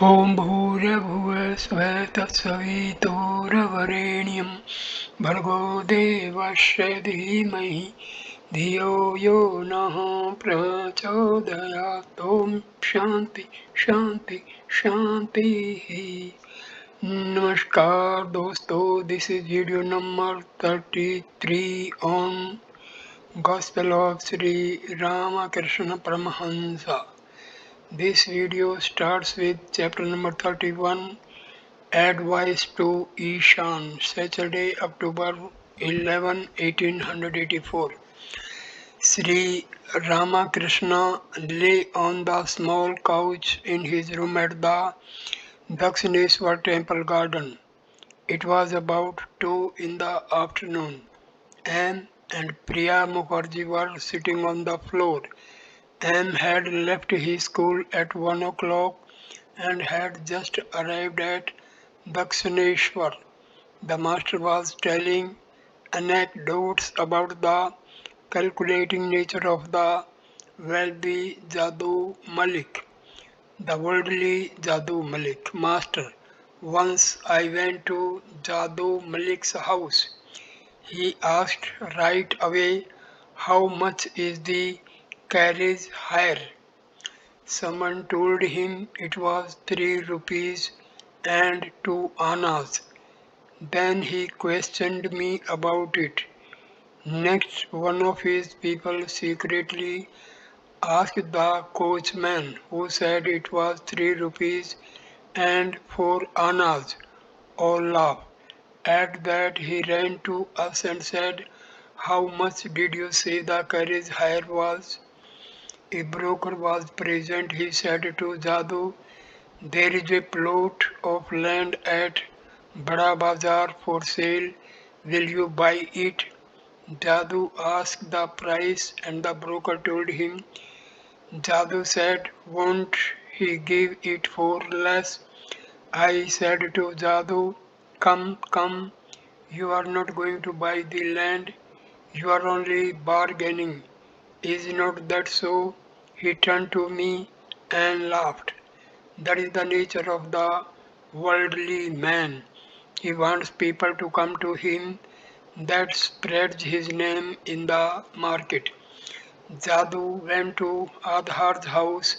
ॐ भूर्भुवः स्वः तत्सवितुर्वरेण्यं भर्गो देवस्य धीमहि धियो यो नः प्रचोदयात्। ॐ शांति शांति शांति। नमस्कार दोस्तों, this is video number 33 on Gospel of Sri Ramakrishna Parmahamsa. This video starts with chapter number 31, Advice to Ishan, Saturday, October 11, 1884. Sri Ramakrishna lay on the small couch in his room at the Dakshineshwar temple garden. It was about 2 in the afternoon. M and Priya Mukherjee were sitting on the floor. M had left his school at 1 o'clock and had just arrived at Dakshineshwar. The master was telling anecdotes about the calculating nature of the wealthy Jadoo Malik, the worldly Jadoo Malik. Master, once I went to Jadoo Malik's house. He asked right away, how much is the carriage hire? Someone told him it was 3 rupees and 2 annas. Then he questioned me about it. Next, one of his people secretly asked the coachman, who said it was 3 rupees and 4 annas. All laughed. At that he ran to us and said, how much did you say the carriage hire was? A broker was present. He said to Jadoo, there is a plot of land at Bada Bazar for sale. Will you buy it? Jadoo asked the price and the broker told him. Jadoo said, won't he give it for less? I said to Jadoo, come, you are not going to buy the land, you are only bargaining. Is not that so? He turned to me and laughed. That is the nature of the worldly man. He wants people to come to him. That spreads his name in the market. Jadoo went to Adhar's house.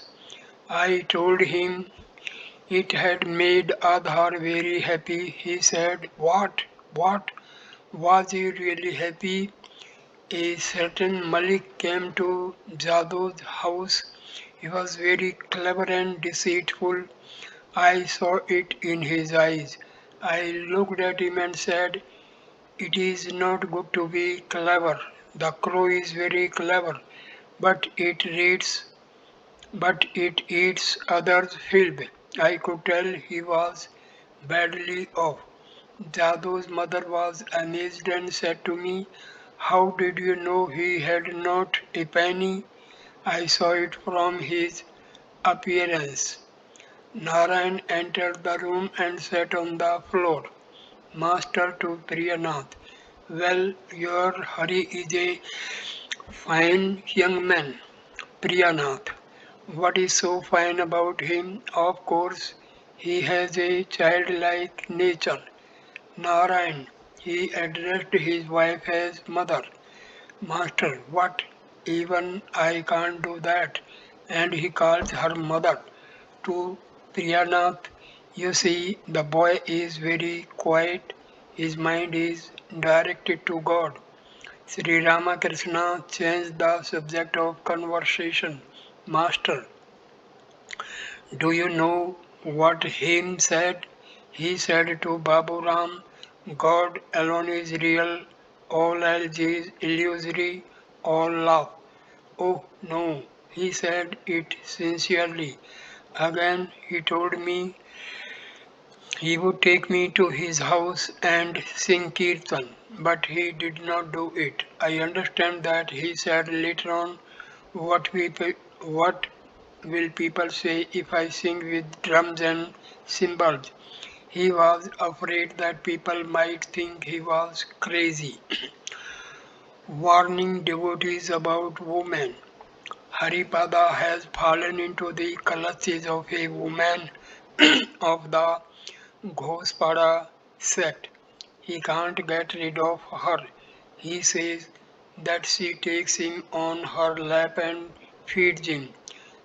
I told him it had made Adhar very happy. He said, what? What? Was he really happy? A certain Malik came to Jadoo's house. He was very clever and deceitful. I saw it in his eyes. I looked at him and said, it is not good to be clever. The crow is very clever, but it eats others' filth. I could tell he was badly off. Jadoo's mother was amazed and said to me, how did you know he had not a penny? I saw it from his appearance. Narayan entered the room and sat on the floor. Master to Priyanath, well, your Hari is a fine young man. Priyanath, what is so fine about him? Of course, he has a childlike nature. Narayan, he addressed his wife as mother. Master, what? Even I can't do that. And he calls her mother. To Priyanath, you see, the boy is very quiet. His mind is directed to God. Sri Ramakrishna changed the subject of conversation. Master, do you know what him said? He said to Babu Ram, God alone is real, all else is illusory, all love. Oh no, he said it sincerely. Again he told me he would take me to his house and sing Kirtan, but he did not do it. I understand that he said later on, what will people say if I sing with drums and cymbals? He was afraid that people might think he was crazy. Warning devotees about women. Haripada has fallen into the clutches of a woman of the Ghospada sect. He can't get rid of her. He says that she takes him on her lap and feeds him.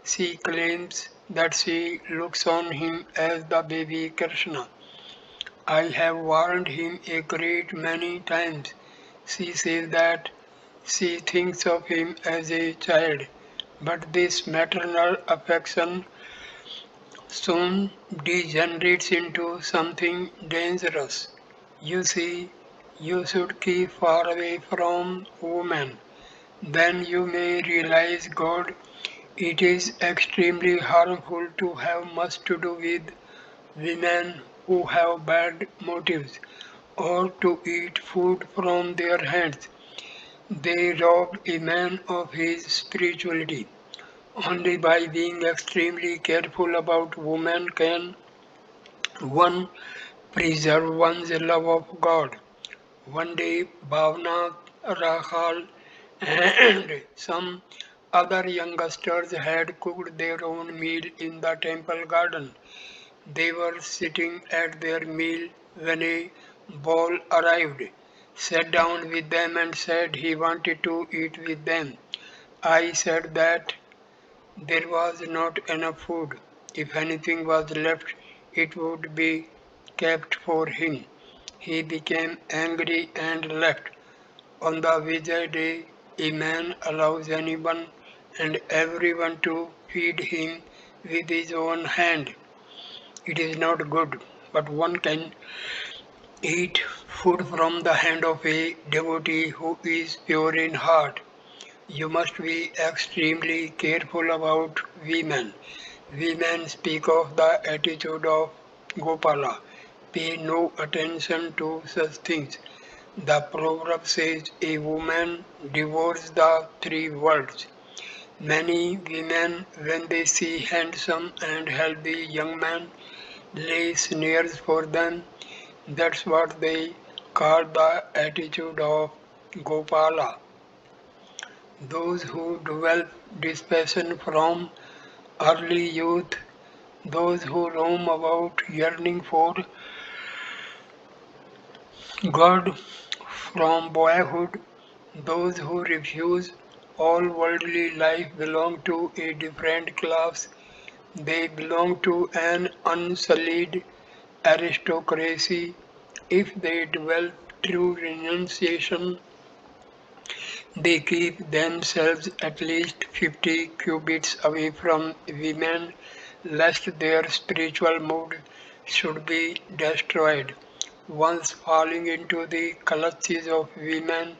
She claims that she looks on him as the baby Krishna. I have warned him a great many times. She says that she thinks of him as a child, but this maternal affection soon degenerates into something dangerous. You see, you should keep far away from women. Then you may realize God. It is extremely harmful to have much to do with women who have bad motives or to eat food from their hands. They rob a man of his spirituality. Only by being extremely careful about women can one preserve one's love of God. One day, Bhavna, Rakhal, and some other youngsters had cooked their own meal in the temple garden. They were sitting at their meal when a bull arrived, sat down with them, and said he wanted to eat with them. I said that there was not enough food. If anything was left, it would be kept for him. He became angry and left. On the Vijay day, a man allows anyone and everyone to feed him with his own hand. It is not good, but one can eat food from the hand of a devotee who is pure in heart. You must be extremely careful about women. Women speak of the attitude of Gopala. Pay no attention to such things. The proverb says a woman devours the three worlds. Many women, when they see handsome and healthy young men, lay snares for them. That's what they call the attitude of Gopala. Those who develop this passion from early youth, those who roam about yearning for God from boyhood, those who refuse all worldly life belong to a different class. They belong to an unsullied aristocracy. If they develop true renunciation, they keep themselves at least 50 cubits away from women, lest their spiritual mood should be destroyed. Once falling into the clutches of women,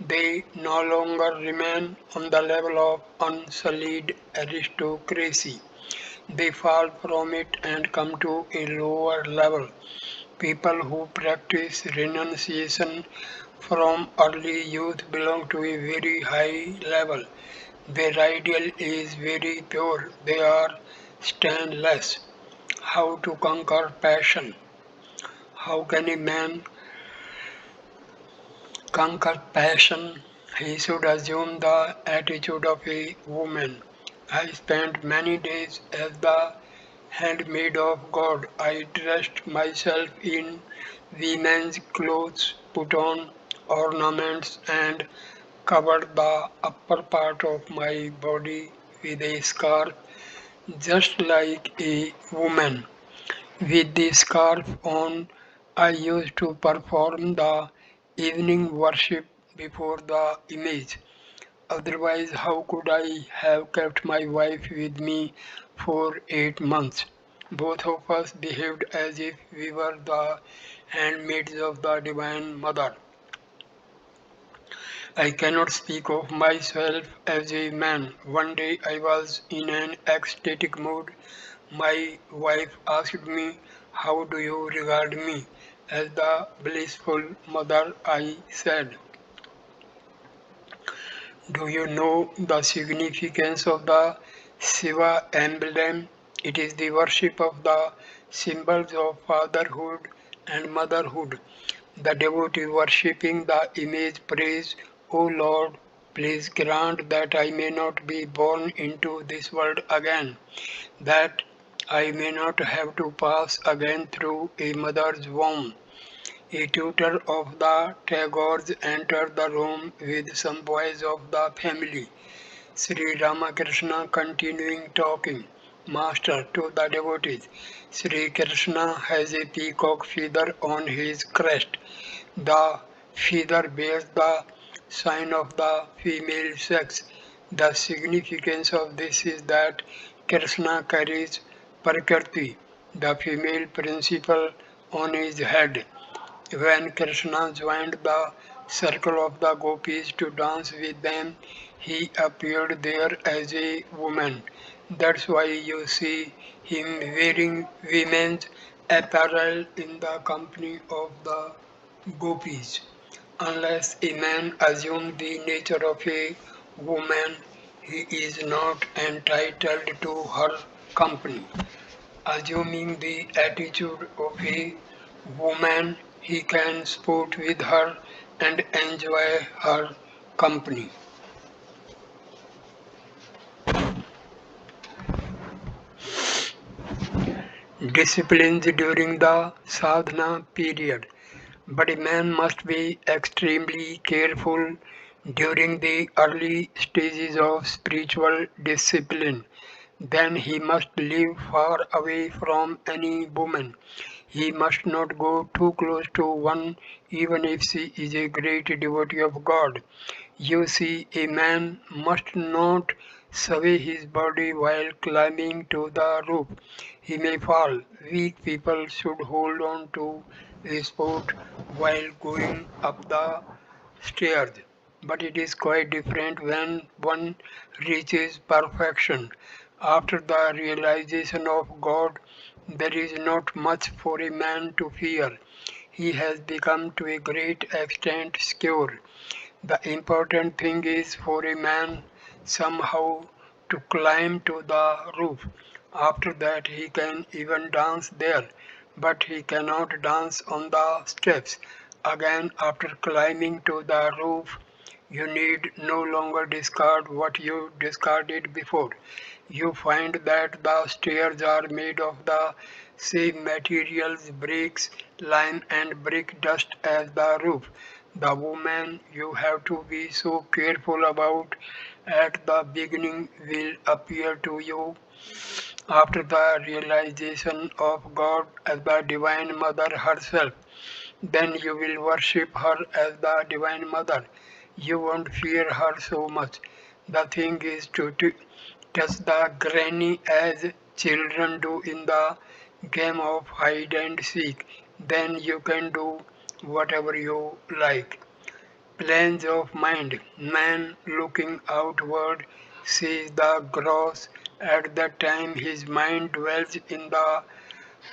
they no longer remain on the level of unsullied aristocracy. They fall from it and come to a lower level. People who practice renunciation from early youth belong to a very high level. Their ideal is very pure. They are stainless. How to conquer passion? How can a man conquer passion? He should assume the attitude of a woman. I spent many days as the handmaid of God. I dressed myself in women's clothes, put on ornaments, and covered the upper part of my body with a scarf, just like a woman. With the scarf on, I used to perform the evening worship before the image. Otherwise, how could I have kept my wife with me for 8 months? Both of us behaved as if we were the handmaids of the Divine Mother. I cannot speak of myself as a man. One day I was in an ecstatic mood. My wife asked me, "How do you regard me?" As the blissful mother, I said, "Do you know the significance of the Shiva emblem? It is the worship of the symbols of fatherhood and motherhood. The devotee worshipping the image prays, O Lord, please grant that I may not be born into this world again, that I may not have to pass again through a mother's womb. A tutor of the Tagores entered the room with some boys of the family. Sri Ramakrishna continuing talking. Master to the devotees. Sri Krishna has a peacock feather on his crest. The feather bears the sign of the female sex. The significance of this is that Krishna carries Prakriti, the female principle, on his head. When Krishna joined the circle of the gopis to dance with them, he appeared there as a woman. That's why you see him wearing women's apparel in the company of the gopis. Unless a man assumes the nature of a woman, he is not entitled to her company. Assuming the attitude of a woman, he can sport with her and enjoy her company. Disciplines during the sadhana period. But a man must be extremely careful during the early stages of spiritual discipline. Then he must live far away from any woman. He must not go too close to one even if she is a great devotee of God. You see, a man must not sway his body while climbing to the roof. He may fall. Weak people should hold on to a spot while going up the stairs. But it is quite different when one reaches perfection. After the realization of God, there is not much for a man to fear. He has become to a great extent secure. The important thing is for a man somehow to climb to the roof. After that he can even dance there, but he cannot dance on the steps. Again, after climbing to the roof, you need no longer discard what you discarded before. You find that the stairs are made of the same materials, bricks, lime and brick dust as the roof. The woman you have to be so careful about at the beginning will appear to you after the realization of God as the Divine Mother herself. Then you will worship her as the Divine Mother. You won't fear her so much. The thing is to touch the granny as children do in the game of hide and seek. Then you can do whatever you like. Planes of mind. Man looking outward sees the gross. At that time his mind dwells in the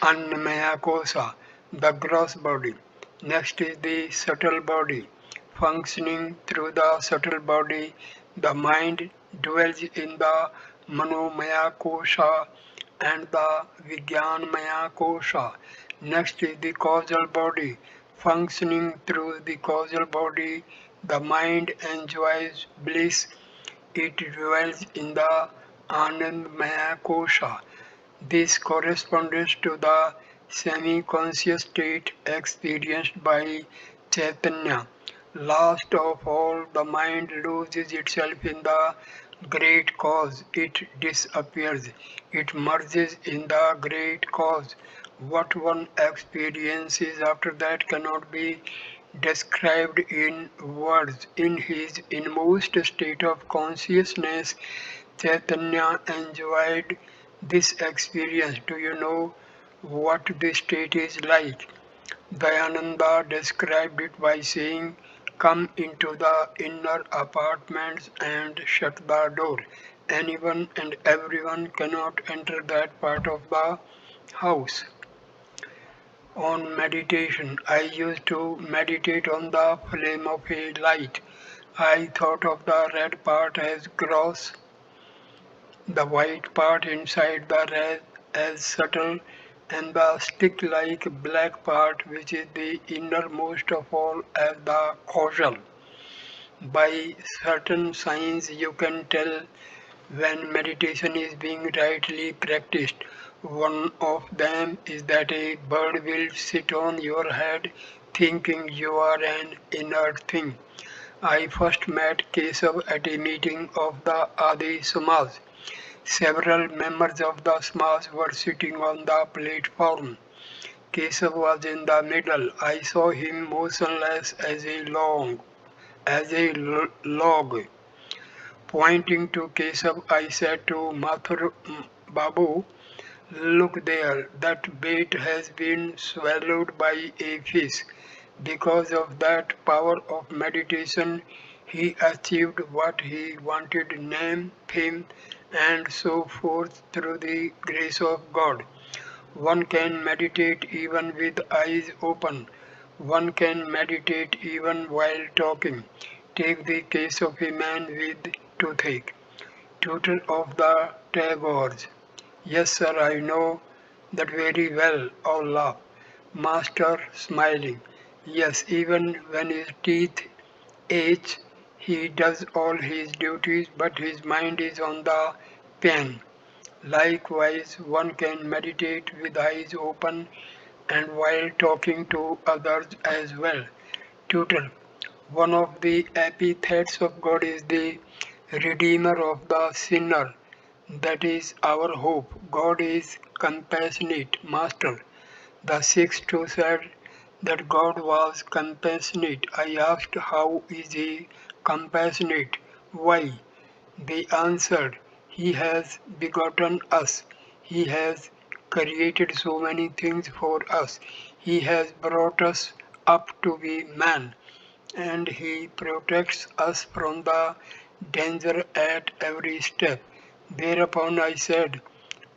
Annamaya kosa, the gross body. Next is the subtle body. Functioning through the subtle body, the mind dwells in the Manomaya kosha and the Vijnanmaya kosha. Next is the causal body. Functioning through the causal body, the mind enjoys bliss. It dwells in the Anandmaya kosha. This corresponds to the semi-conscious state experienced by Chaitanya. Last of all, the mind loses itself in the great cause. It disappears. It merges in the great cause. What one experiences after that cannot be described in words. In his inmost state of consciousness, Chaitanya enjoyed this experience. Do you know what this state is like? Dayananda described it by saying, "Come into the inner apartments and shut the door. Anyone and everyone cannot enter that part of the house." On meditation, I used to meditate on the flame of a light. I thought of the red part as gross, the white part inside the red as subtle, and the stick-like black part, which is the innermost of all, as the causal. By certain signs you can tell when meditation is being rightly practiced. One of them is that a bird will sit on your head thinking you are an inert thing. I first met Kesav at a meeting of the Adi Samaj. Several members of the Samaj were sitting on the platform. Kesav was in the middle. I saw him motionless as a log. Pointing to Kesav, I said to Mathur Babu, "Look there, that bait has been swallowed by a fish." Because of that power of meditation, he achieved what he wanted, name, fame, and so forth through the grace of God. One can meditate even with eyes open. One can meditate even while talking. Take the case of a man with toothache. Tutor of the Tagores. Yes, sir, I know that very well. All laugh. Master smiling. Yes, even when his teeth ache, he does all his duties, but his mind is on the pen. Likewise, one can meditate with eyes open and while talking to others as well. Tutor. One of the epithets of God is the Redeemer of the sinner. That is our hope. God is compassionate, Master. The sixth too said that God was compassionate. I asked, how is he compassionate? Why? They answered, he has begotten us. He has created so many things for us. He has brought us up to be man, and he protects us from the danger at every step. Thereupon I said,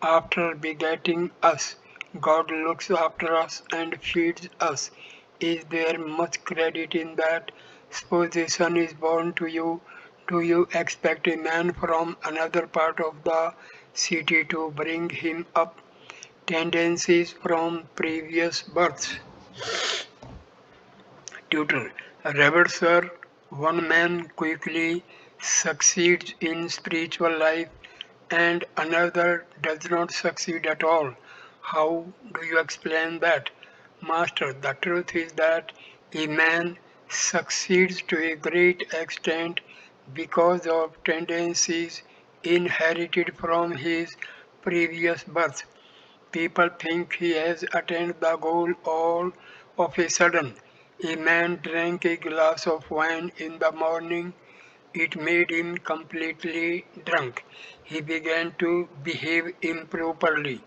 after begetting us, God looks after us and feeds us. Is there much credit in that? Suppose a son is born to you. Do you expect a man from another part of the city to bring him up? Tendencies from previous births. Tutor. Revered sir, one man quickly succeeds in spiritual life and another does not succeed at all. How do you explain that? Master, the truth is that a man succeeds to a great extent because of tendencies inherited from his previous birth. People think he has attained the goal all of a sudden. A man drank a glass of wine in the morning. It made him completely drunk. He began to behave improperly.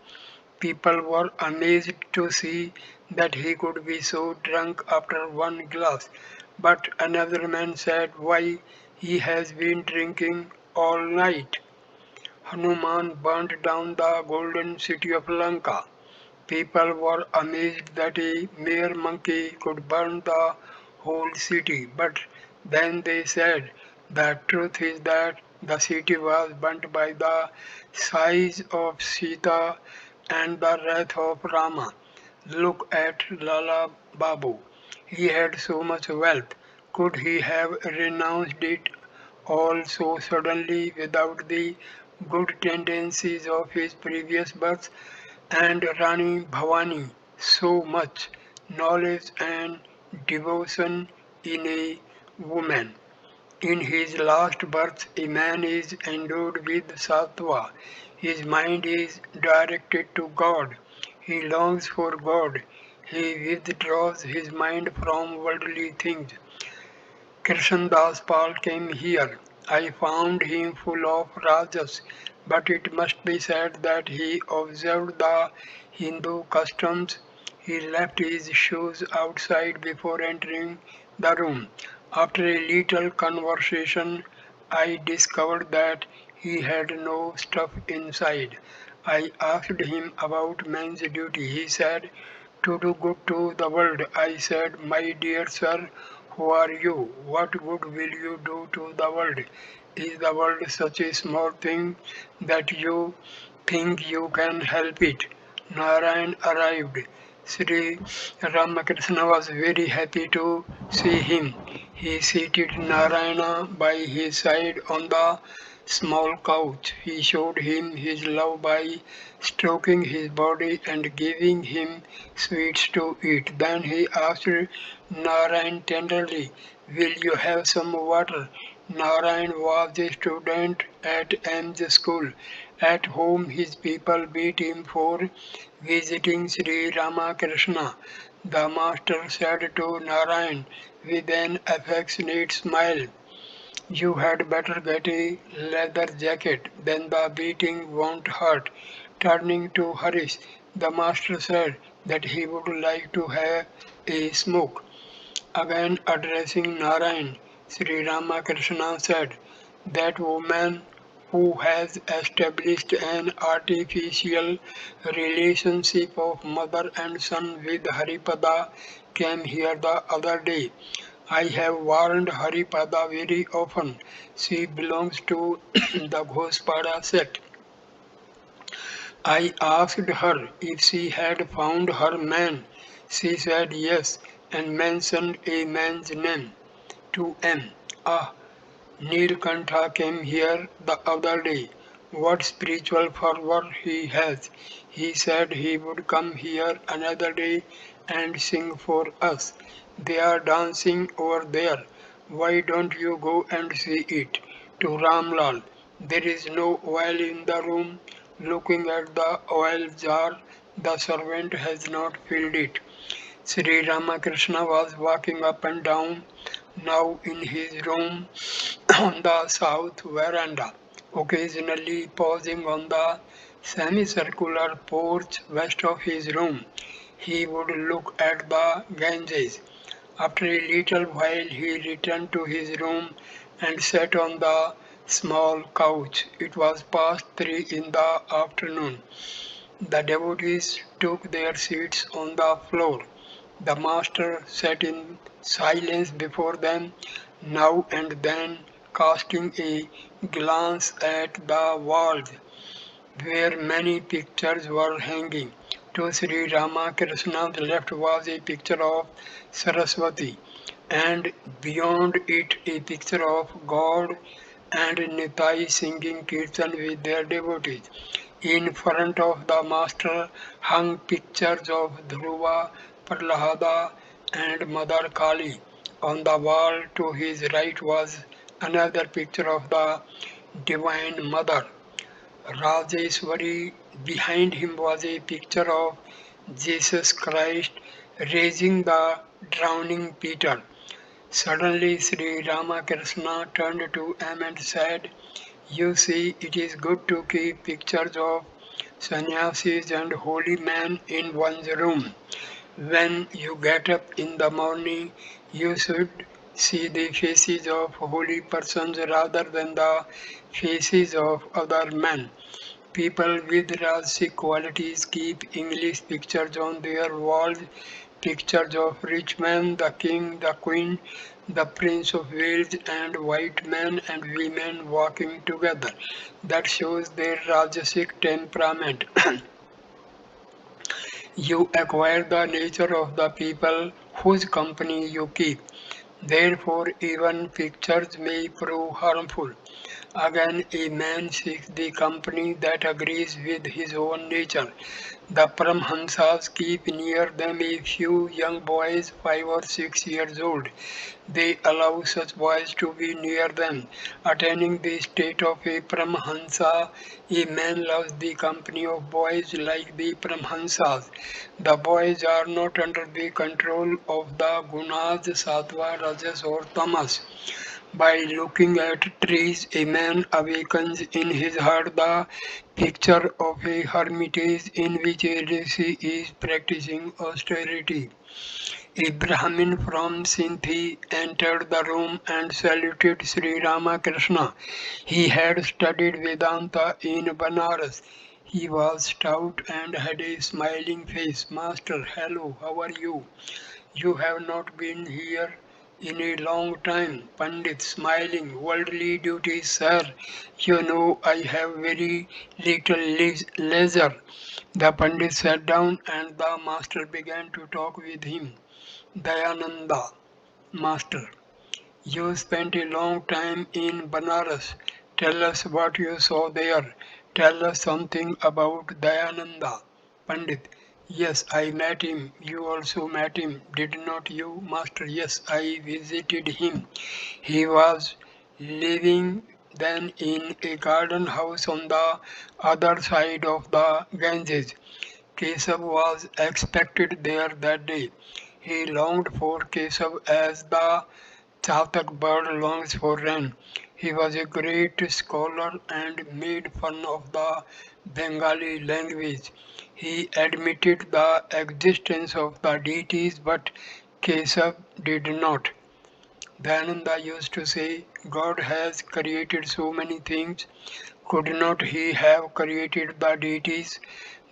People were amazed to see that he could be so drunk after one glass. But another man said, why, he has been drinking all night. Hanuman burnt down the golden city of Lanka. People were amazed that a mere monkey could burn the whole city, but then they said, the truth is that the city was burnt by the size of Sita and the wrath of Rama. Look at Lala Babu. He had so much wealth. Could he have renounced it all so suddenly without the good tendencies of his previous birth? And Rani Bhavani, so much knowledge and devotion in a woman. In his last birth, a man is endowed with sattva. His mind is directed to God. He longs for God. He withdraws his mind from worldly things. Krishndas Pal came here. I found him full of rajas, but it must be said that he observed the Hindu customs. He left his shoes outside before entering the room. After a little conversation, I discovered that he had no stuff inside. I asked him about man's duty. He said, to do good to the world. I said, my dear sir, who are you? What good will you do to the world? Is the world such a small thing that you think you can help it? Narayan arrived. Sri Ramakrishna was very happy to see him. He seated Narayana by his side on the small couch. He showed him his love by stroking his body and giving him sweets to eat. Then he asked Narayan tenderly, "Will you have some water?" Narayan was a student at Ames school. At home his people beat him for visiting Sri Ramakrishna. The master said to Narayan with an affectionate smile, "You had better get a leather jacket, then the beating won't hurt." Turning to Harish, the master said that he would like to have a smoke. Again addressing Narayan, Sri Ramakrishna said, "That woman who has established an artificial relationship of mother and son with Haripada came here the other day. I have warned Haripada very often. She belongs to the Ghospada sect. I asked her if she had found her man. She said yes and mentioned a man's name, to M. Ah, Nilkantha came here the other day. What spiritual fervor he has. He said he would come here another day and sing for us. They are dancing over there. Why don't you go and see it? To Ramlal, there is no oil in the room. Looking at the oil jar, the servant has not filled it. Sri Ramakrishna was walking up and down now in his room on the south veranda, occasionally pausing on the semicircular porch west of his room. He would look at the Ganges. After a little while he returned to his room and sat on the small couch. It was past 3 in the afternoon. The devotees took their seats on the floor. The master sat in silence before them, now and then casting a glance at the walls where many pictures were hanging. To Sri Ramakrishna's left was a picture of Saraswati, and beyond it a picture of God and Nitai singing kirtan with their devotees. In front of the master hung pictures of Dhruva, Prahlada, and Mother Kali. On the wall to his right was another picture of the Divine Mother. Rajeswari. Behind him was a picture of Jesus Christ raising the drowning Peter. Suddenly Sri Ramakrishna turned to him and said, "You see, it is good to keep pictures of sannyasis and holy men in one's room. When you get up in the morning, you should see the faces of holy persons rather than the faces of other men. People with Rajasic qualities keep English pictures on their walls, pictures of rich men, the king, the queen, the Prince of Wales, and white men and women walking together. That shows their Rajasic temperament." You acquire the nature of the people whose company you keep. Therefore, even pictures may prove harmful. Again, a man seeks the company that agrees with his own nature. The Paramahamsas keep near them a few young boys 5 or 6 years old. They allow such boys to be near them. Attaining the state of a Paramahamsa, a man loves the company of boys like the Paramahamsas. The boys are not under the control of the Gunas, Sattva, Rajas or Tamas. By looking at trees, a man awakens in his heart the picture of a hermitage in which a rishi is practicing austerity. A Brahmin from Sindhi entered the room and saluted Sri Ramakrishna. He had studied Vedanta in Banaras. He was stout and had a smiling face. "Master, hello, how are you? You have not been here in a long time." Pandit smiling, "Worldly duties, sir. You know I have very little leisure." The Pandit sat down and the master began to talk with him. "Dayananda, master, you spent a long time in Banaras. Tell us what you saw there. Tell us something about Dayananda. Pandit. Yes, I met him. You also met him, did not you, Master? Yes, I visited him. He was living then in a garden house on the other side of the Ganges. Keshav was expected there that day. He longed for Keshav as the Chatak bird longs for rain. He was a great scholar and made fun of the Bengali language. He admitted the existence of the deities, but Keshav did not. Dayananda used to say, God has created so many things, could not he have created the deities?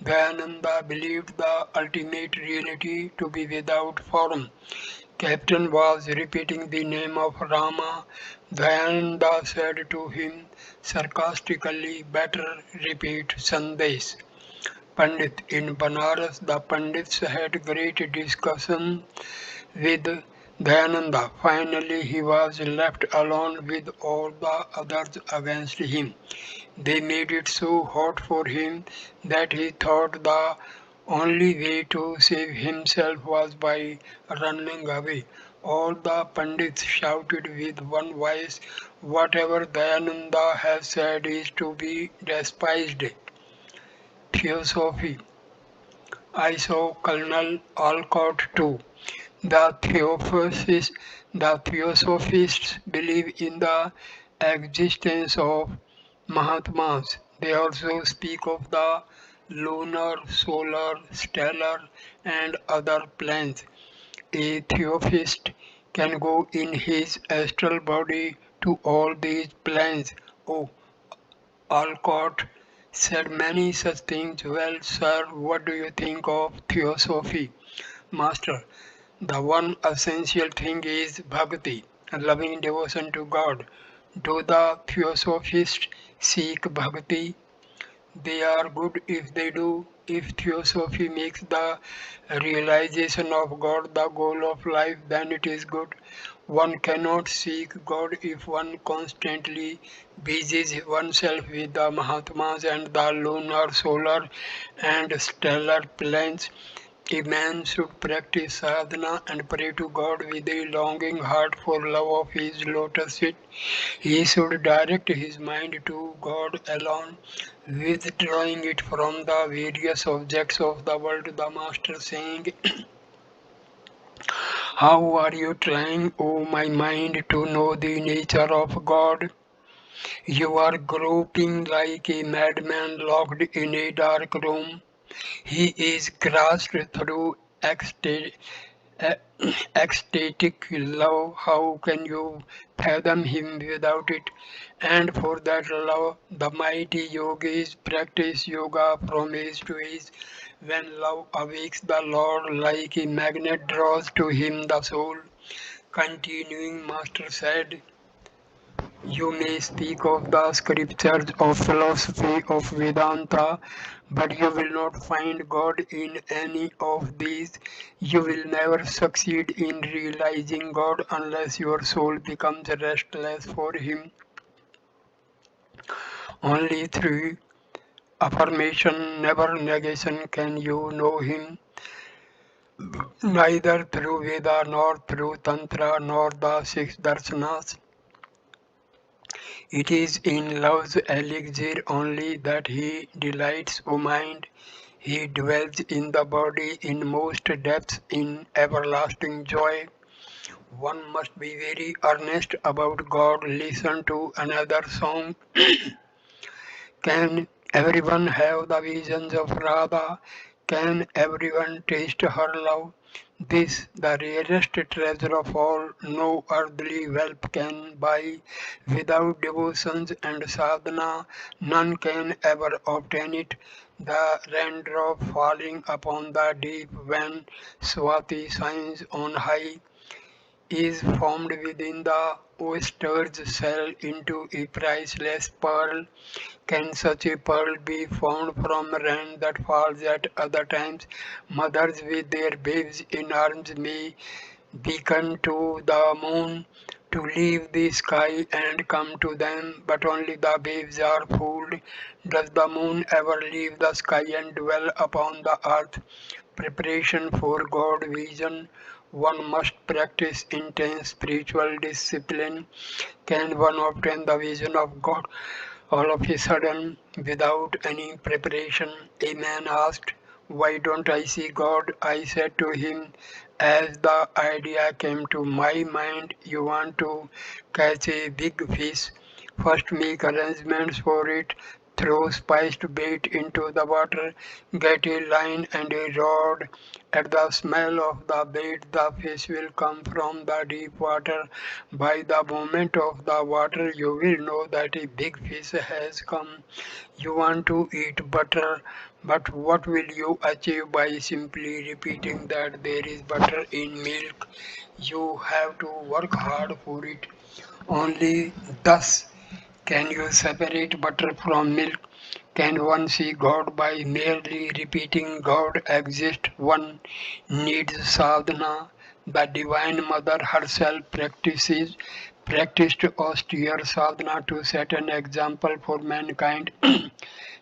Dayananda believed the ultimate reality to be without form. Captain was repeating the name of Rama. Dayananda said to him sarcastically, better repeat Sandesh. Pandit. In Banaras, the Pandits had great discussion with Dayananda. Finally, he was left alone with all the others against him. They made it so hot for him that he thought the only way to save himself was by running away. All the Pandits shouted with one voice, whatever Dayananda has said is to be despised. Theosophy. I saw Colonel Alcott too. The Theosophists believe in the existence of Mahatmas. They also speak of the lunar, solar, stellar, and other planes. A Theosophist can go in his astral body to all these planes. Oh, Alcott said many such things. Well, sir, what do you think of Theosophy? Master, the one essential thing is bhakti, loving devotion to God. Do the Theosophists seek bhakti? They are good if they do. If Theosophy makes the realization of God the goal of life, then it is good. One cannot seek God if one constantly busies oneself with the Mahatmas and the lunar, solar, and stellar planes. A man should practice sadhana and pray to God with a longing heart for love of his lotus feet. He should direct his mind to God alone, withdrawing it from the various objects of the world. The Master saying, how are you trying, O my mind, to know the nature of God? You are groping like a madman locked in a dark room. He is grasped through ecstatic love. How can you fathom him without it? And for that love, the mighty yogis practice yoga from age to age. When love awakes, the Lord like a magnet draws to him the soul. Continuing, Master said, you may speak of the scriptures of philosophy of Vedanta, but you will not find God in any of these. You will never succeed in realizing God unless your soul becomes restless for Him. Only through affirmation, never negation, can you know Him. Neither through Veda nor through Tantra nor the six darsanas. It is in love's elixir only that he delights, O mind. He dwells in the body in most depths in everlasting joy. One must be very earnest about God. Listen to another song. Can everyone have the visions of Radha? Can everyone taste her love? This, the rarest treasure of all, no earthly wealth can buy. Without devotions and sadhana, none can ever obtain it. The raindrop falling upon the deep when Swati shines on high is formed within the oyster's shell into a priceless pearl. Can such a pearl be found from rain that falls at other times? Mothers with their babes in arms may beacon to the moon. to leave the sky and come to them, but only the waves are fooled. Does the moon ever leave the sky and dwell upon the earth? Preparation for God vision. One must practice intense spiritual discipline. Can one obtain the vision of God all of a sudden without any preparation? A man asked, "Why don't I see God?" I said to him, as the idea came to my mind, "You want to catch a big fish. First make arrangements for it. Throw spiced bait into the water, get a line and a rod. At the smell of the bait, the fish will come from the deep water. By the movement of the water, you will know that a big fish has come. You want to eat butter, but what will you achieve by simply repeating that there is butter in milk? You have to work hard for it. Only thus can you separate butter from milk. Can one see God by merely repeating God exists? One needs sadhana. The Divine Mother herself practiced austere sadhana to set an example for mankind.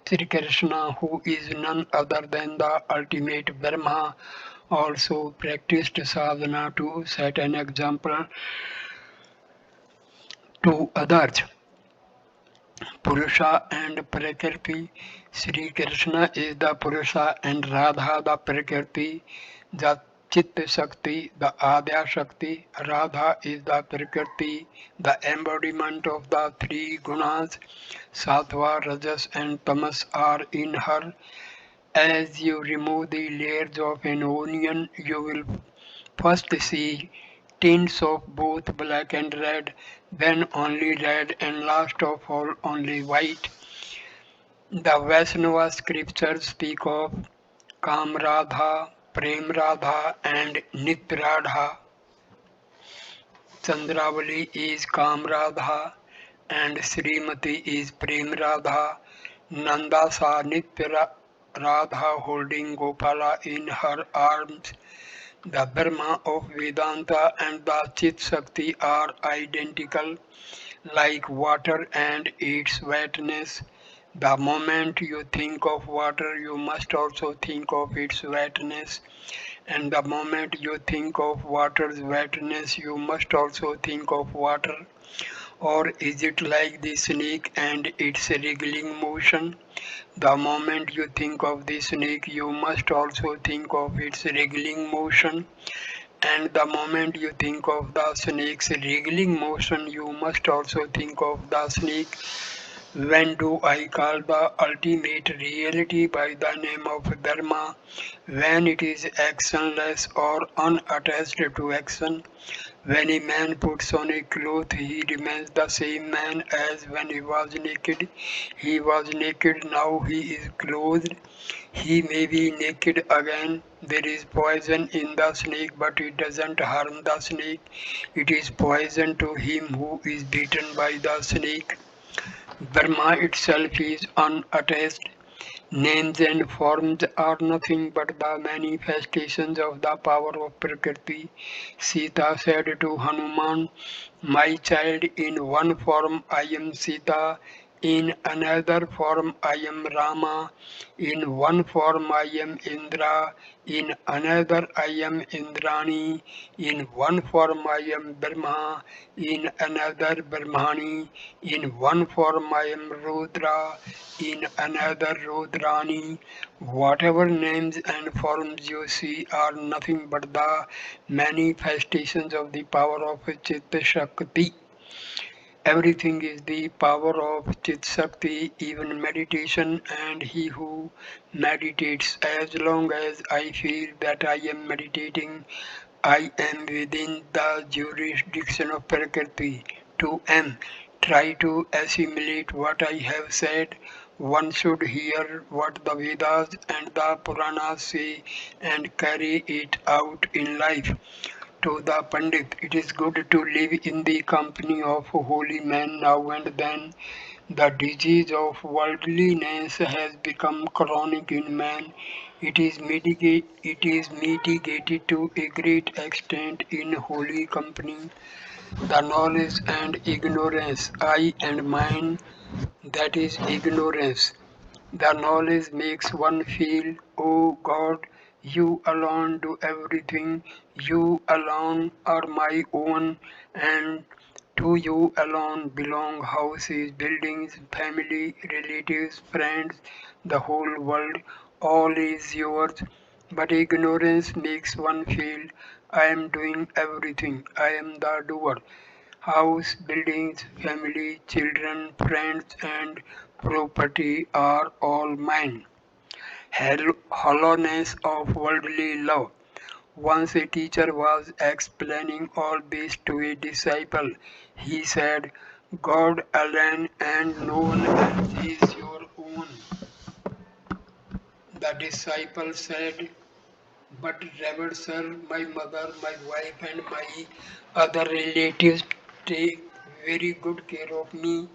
Sri Krishna, who is none other than the ultimate Brahma, also practiced sadhana to set an example to others. Purusha and Prakriti. Sri Krishna is the Purusha and Radha the Prakriti, the Chit Shakti, the Adya Shakti. Radha is the Prakriti, the embodiment of the three gunas. Sattva, Rajas and Tamas are in her. As you remove the layers of an onion, you will first see tints of both black and red, then only red, and last of all only white. The Vaishnava scriptures speak of Kam Radha, Prem Radha, and Nitya Radha. Chandravali is Kam Radha, and Srimati is Prem Radha. Nanda saw Nitya Radha holding Gopala in her arms. The Brahma of Vedanta and the Chit Shakti are identical, like water and its wetness. The moment you think of water, you must also think of its wetness. And the moment you think of water's wetness, you must also think of water. Or is it like the snake and its wriggling motion? The moment you think of the snake, you must also think of its wriggling motion. And the moment you think of the snake's wriggling motion, you must also think of the snake. When do I call the ultimate reality by the name of Dharma? When it is actionless or unattached to action. When a man puts on a cloth, he remains the same man as when he was naked. He was naked, now he is clothed. He may be naked again. There is poison in the snake, but it doesn't harm the snake. It is poison to him who is bitten by the snake. Brahma itself is unattached. Names and forms are nothing but the manifestations of the power of Prakriti. Sita said to Hanuman, "My child, in one form I am Sita, in another form I am Rama, in one form I am Indra, in another I am Indrani, in one form I am Brahma, in another Brahmani, in one form I am Rudra, in another Rudrani." Whatever names and forms you see are nothing but the manifestations of the power of Chitta Shakti. Everything is the power of Chit Shakti, even meditation, and he who meditates. As long as I feel that I am meditating, I am within the jurisdiction of Prakriti. 2M. Try to assimilate what I have said. One should hear what the Vedas and the Puranas say and carry it out in life. To the Pandit, it is good to live in the company of holy men now and then. The disease of worldliness has become chronic in man. It is mitigated to a great extent in holy company. The knowledge and ignorance, I and mine, that is ignorance. The knowledge makes one feel, oh God, you alone do everything, you alone are my own, and to you alone belong houses, buildings, family, relatives, friends, the whole world, all is yours. But ignorance makes one feel, I am doing everything, I am the doer. House, buildings, family, children, friends, and property are all mine. Hollowness of worldly love. Once a teacher was explaining all this to a disciple. He said, God alone and no one else is your own. The disciple said, but Revered Sir, my mother, my wife, and my other relatives take very good care of me.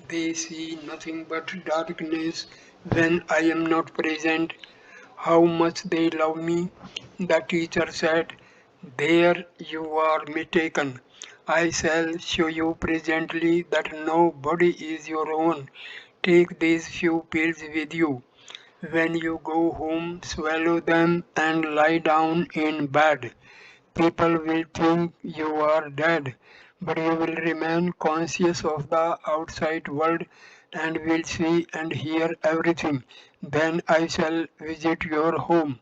They see nothing but darkness when I am not present. How much they love me. The teacher said, there you are mistaken. I shall show you presently that nobody is your own. Take these few pills with you. When you go home, swallow them and lie down in bed. People will think you are dead, but you will remain conscious of the outside world and will see and hear everything. Then I shall visit your home.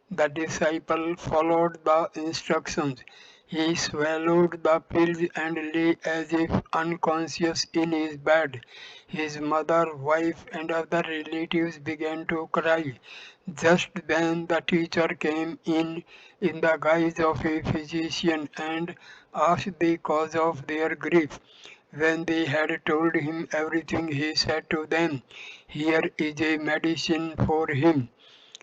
The disciple followed the instructions. He swallowed the pills and lay as if unconscious in his bed. His mother, wife, and other relatives began to cry. Just then the teacher came in the guise of a physician and asked the cause of their grief. When they had told him everything, he said to them, here is a medicine for him.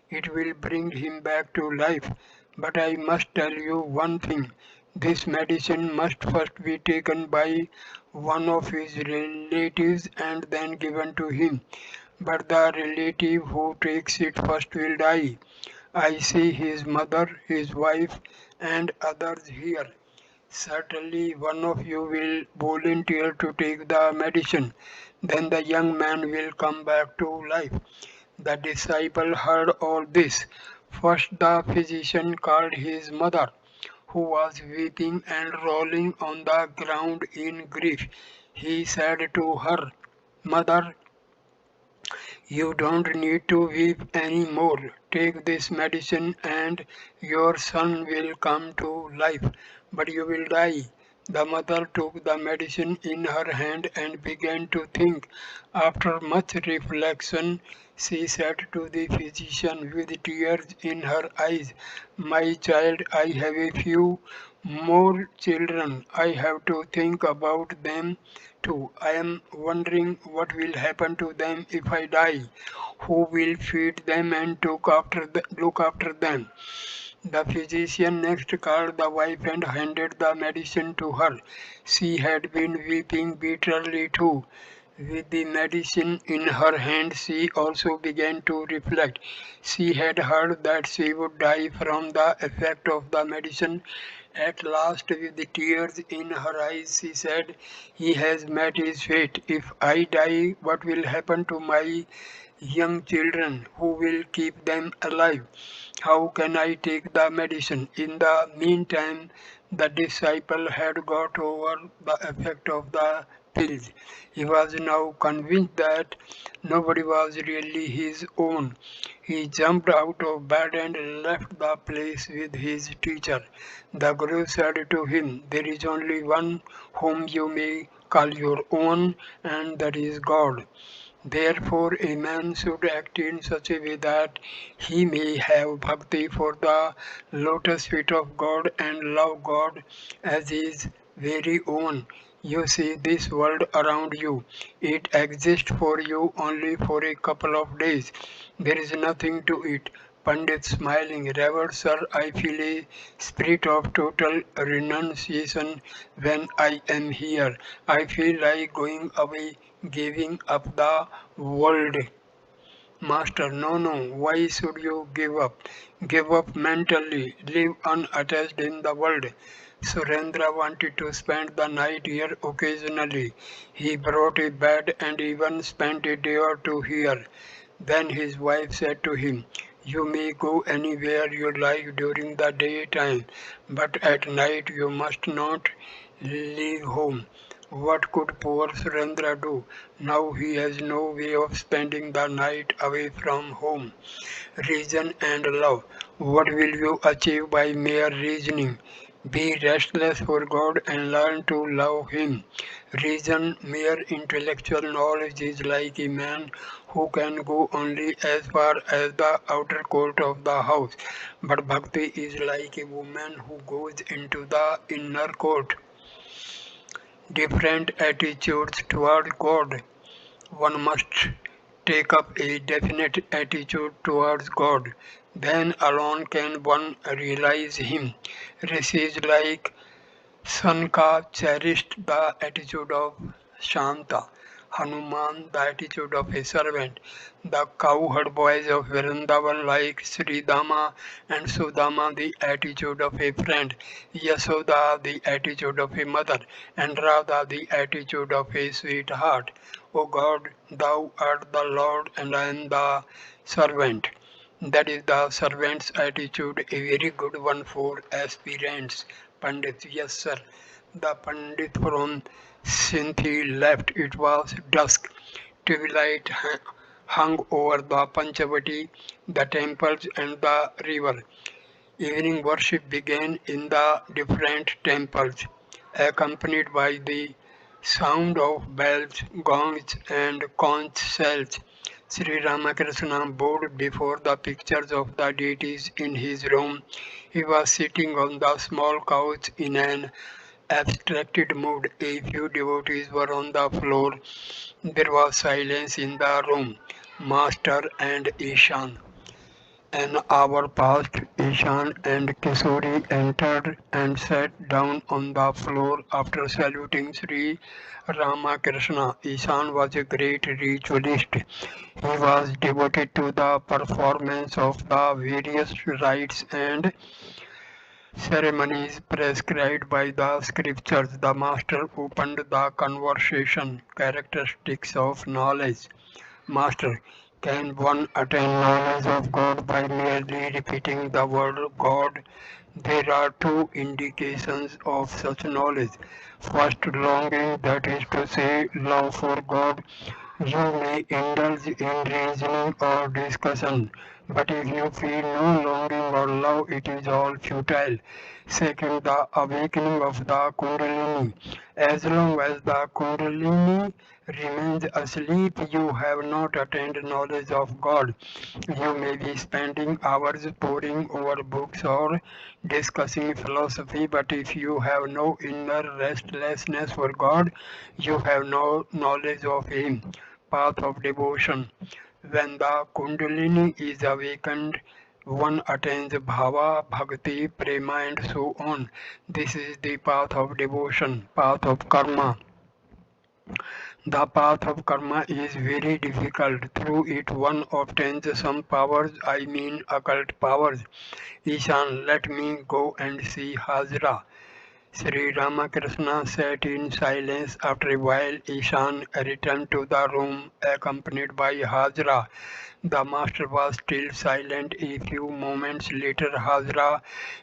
It will bring him back to life. But I must tell you one thing. This medicine must first be taken by one of his relatives and then given to him. But the relative who takes it first will die. I see his mother, his wife, and others here. Certainly one of you will volunteer to take the medicine. Then the young man will come back to life. The disciple heard all this. First the physician called his mother, who was weeping and rolling on the ground in grief. He said to her, Mother, you don't need to weep any more. Take this medicine and your son will come to life, but you will die. The mother took the medicine in her hand and began to think. After much reflection, she said to the physician with tears in her eyes, my child, I have a few more children. I have to think about them too. I am wondering what will happen to them if I die. Who will feed them and look after them? The physician next called the wife and handed the medicine to her. She had been weeping bitterly too. With the medicine in her hand, she also began to reflect. She had heard that she would die from the effect of the medicine. At last, with the tears in her eyes, she said, he has met his fate. If I die, what will happen to my young children? Who will keep them alive? How can I take the medicine? In the meantime, the disciple had got over the effect of the pills. He was now convinced that nobody was really his own. He jumped out of bed and left the place with his teacher. The Guru said to him, there is only one whom you may call your own, and that is God. Therefore, a man should act in such a way that he may have bhakti for the lotus feet of God and love God as his very own. You see this world around you. It exists for you only for a couple of days. There is nothing to it. Pandit smiling, Revered Sir, I feel a spirit of total renunciation when I am here. I feel like going away, giving up the world. Master, no, no, why should you give up? Give up mentally, live unattached in the world. Surendra wanted to spend the night here occasionally. He brought a bed and even spent a day or two here. Then his wife said to him, "You may go anywhere you like during the daytime, but at night you must not leave home." What could poor Surendra do? Now he has no way of spending the night away from home. Reason and love. What will you achieve by mere reasoning? Be restless for God and learn to love Him. Reason, mere intellectual knowledge is like a man who can go only as far as the outer court of the house. But bhakti is like a woman who goes into the inner court. Different attitudes toward God. One must take up a definite attitude towards God. Then alone can one realize Him. Rishi is like Sanka cherished the attitude of Shanta, Hanuman the attitude of a servant, the cowherd boys of Vrindavan like Sridama and Sudama the attitude of a friend, Yasoda the attitude of a mother, and Radha the attitude of a sweetheart. O God, Thou art the Lord and I am the servant. That is the servant's attitude, a very good one for aspirants. Pandit, yes sir. The Pandit from Sindhi left. It was dusk. Twilight hung over the Panchavati, the temples and the river. Evening worship began in the different temples, accompanied by the sound of bells, gongs, and conch shells. Sri Ramakrishna bowed before the pictures of the deities in his room. He was sitting on the small couch in an abstracted mood. A few devotees were on the floor. There was silence in the room. Master and Ishan. An hour passed. Ishan and Kishori entered and sat down on the floor after saluting Sri Ramakrishna. Ishan was a great ritualist. He was devoted to the performance of the various rites and ceremonies prescribed by the scriptures. The master opened the conversation. Characteristics of knowledge. Master, can one attain knowledge of God by merely repeating the word God? There are two indications of such knowledge. First, longing, that is to say, love for God. You may indulge in reasoning or discussion, but if you feel no longing or love, it is all futile. Second, the awakening of the Kundalini. As long as the Kundalini remains asleep, you have not attained knowledge of God. You may be spending hours poring over books or discussing philosophy, but if you have no inner restlessness for God, you have no knowledge of Him. Path of devotion. When the Kundalini is awakened, one attains bhava, bhakti, prema, and so on. This is the path of devotion, path of karma. The path of karma is very difficult. Through it one obtains some powers, I mean occult powers. Ishan, let me go and see Hajra. Sri Ramakrishna sat in silence. After a while, Ishan returned to the room accompanied by Hajra. The master was still silent. A few moments later, Hajra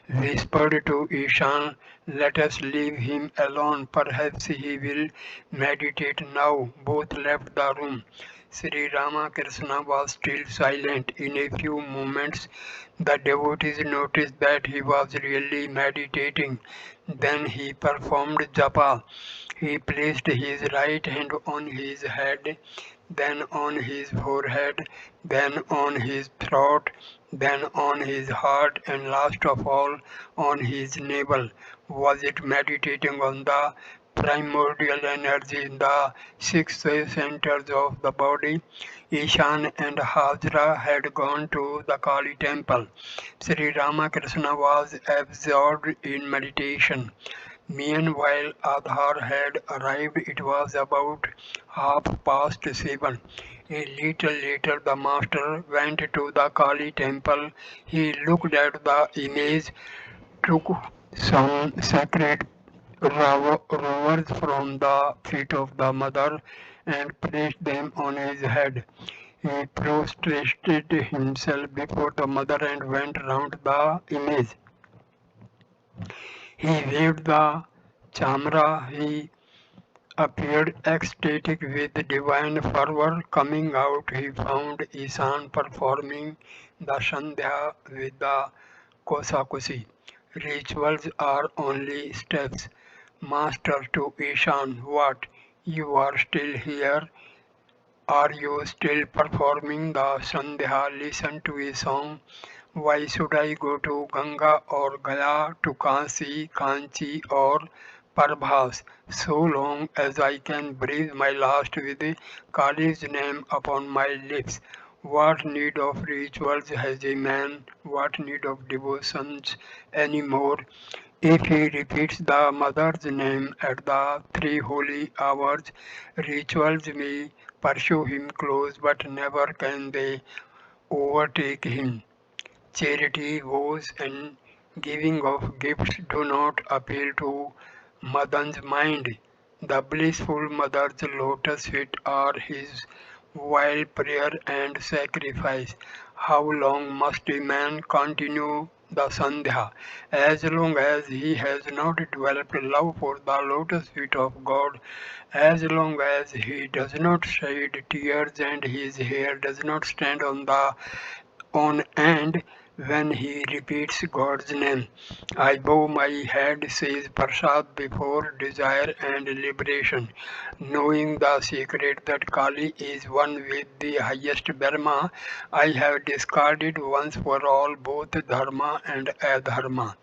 whispered to Ishan, "Let us leave him alone. Perhaps he will meditate now." Both left the room. Sri Ramakrishna was still silent. In a few moments, the devotees noticed that he was really meditating. Then he performed japa. He placed his right hand on his head, then on his forehead, then on his throat, then on his heart, and last of all on his navel. Was it meditating on the primordial energy in the six centers of the body? Ishan and Hajra had gone to the Kali temple. Sri Ramakrishna was absorbed in meditation. Meanwhile, Adhar had arrived. It was about 7:30. A little later, the master went to the Kali temple. He looked at the image, took Some sacred rose from the feet of the mother and placed them on his head. He prostrated himself before the mother and went round the image. He waved the chamra. He appeared ecstatic with divine fervor. Coming out, he found Ishan performing the Sandhya with the Kosakusi. Rituals are only steps. Master to Ishan, what? You are still here? Are you still performing the Sandhya? Listen to a song. Why should I go to Ganga or Gaya, to Kanchi, Kanchi or Parbhas, so long as I can breathe my last with Kali's name upon my lips? What need of rituals has a man? What need of devotions any more? If he repeats the mother's name at the three holy hours, rituals may pursue him close, but never can they overtake him. Charity, vows, and giving of gifts do not appeal to Madan's mind. The blissful mother's lotus feet are his while prayer and sacrifice. How long must a man continue the Sandhya? As long as he has not developed love for the lotus feet of God, as long as he does not shed tears and his hair does not stand on end when he repeats God's name. I bow my head, says Prasad, before desire and liberation, knowing the secret that Kali is one with the highest Brahma. I have discarded once for all both dharma and adharma.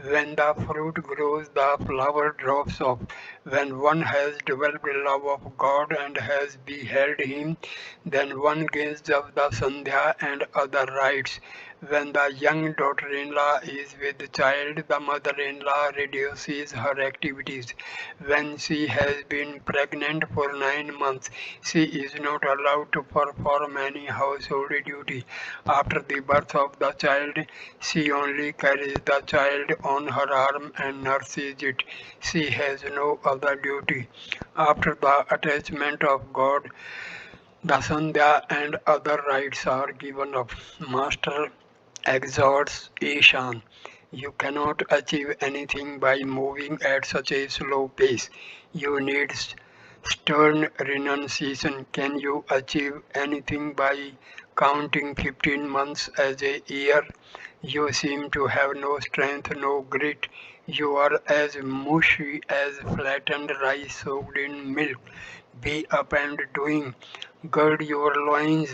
When the fruit grows, the flower drops off. When one has developed love of God and has beheld Him, then one gains of the Sandhya and other rites. When the young daughter-in-law is with child, the mother-in-law reduces her activities. When she has been pregnant for 9 months, she is not allowed to perform any household duty. After the birth of the child, she only carries the child on her arm and nurses it. She has no other duty. After the attachment of God, the Sandhya and other rites are given up. Master exhorts Ishan. You cannot achieve anything by moving at such a slow pace. You need stern renunciation. Can you achieve anything by counting 15 months as a year? You seem to have no strength, no grit. You are as mushy as flattened rice soaked in milk. Be up and doing. Gird your loins.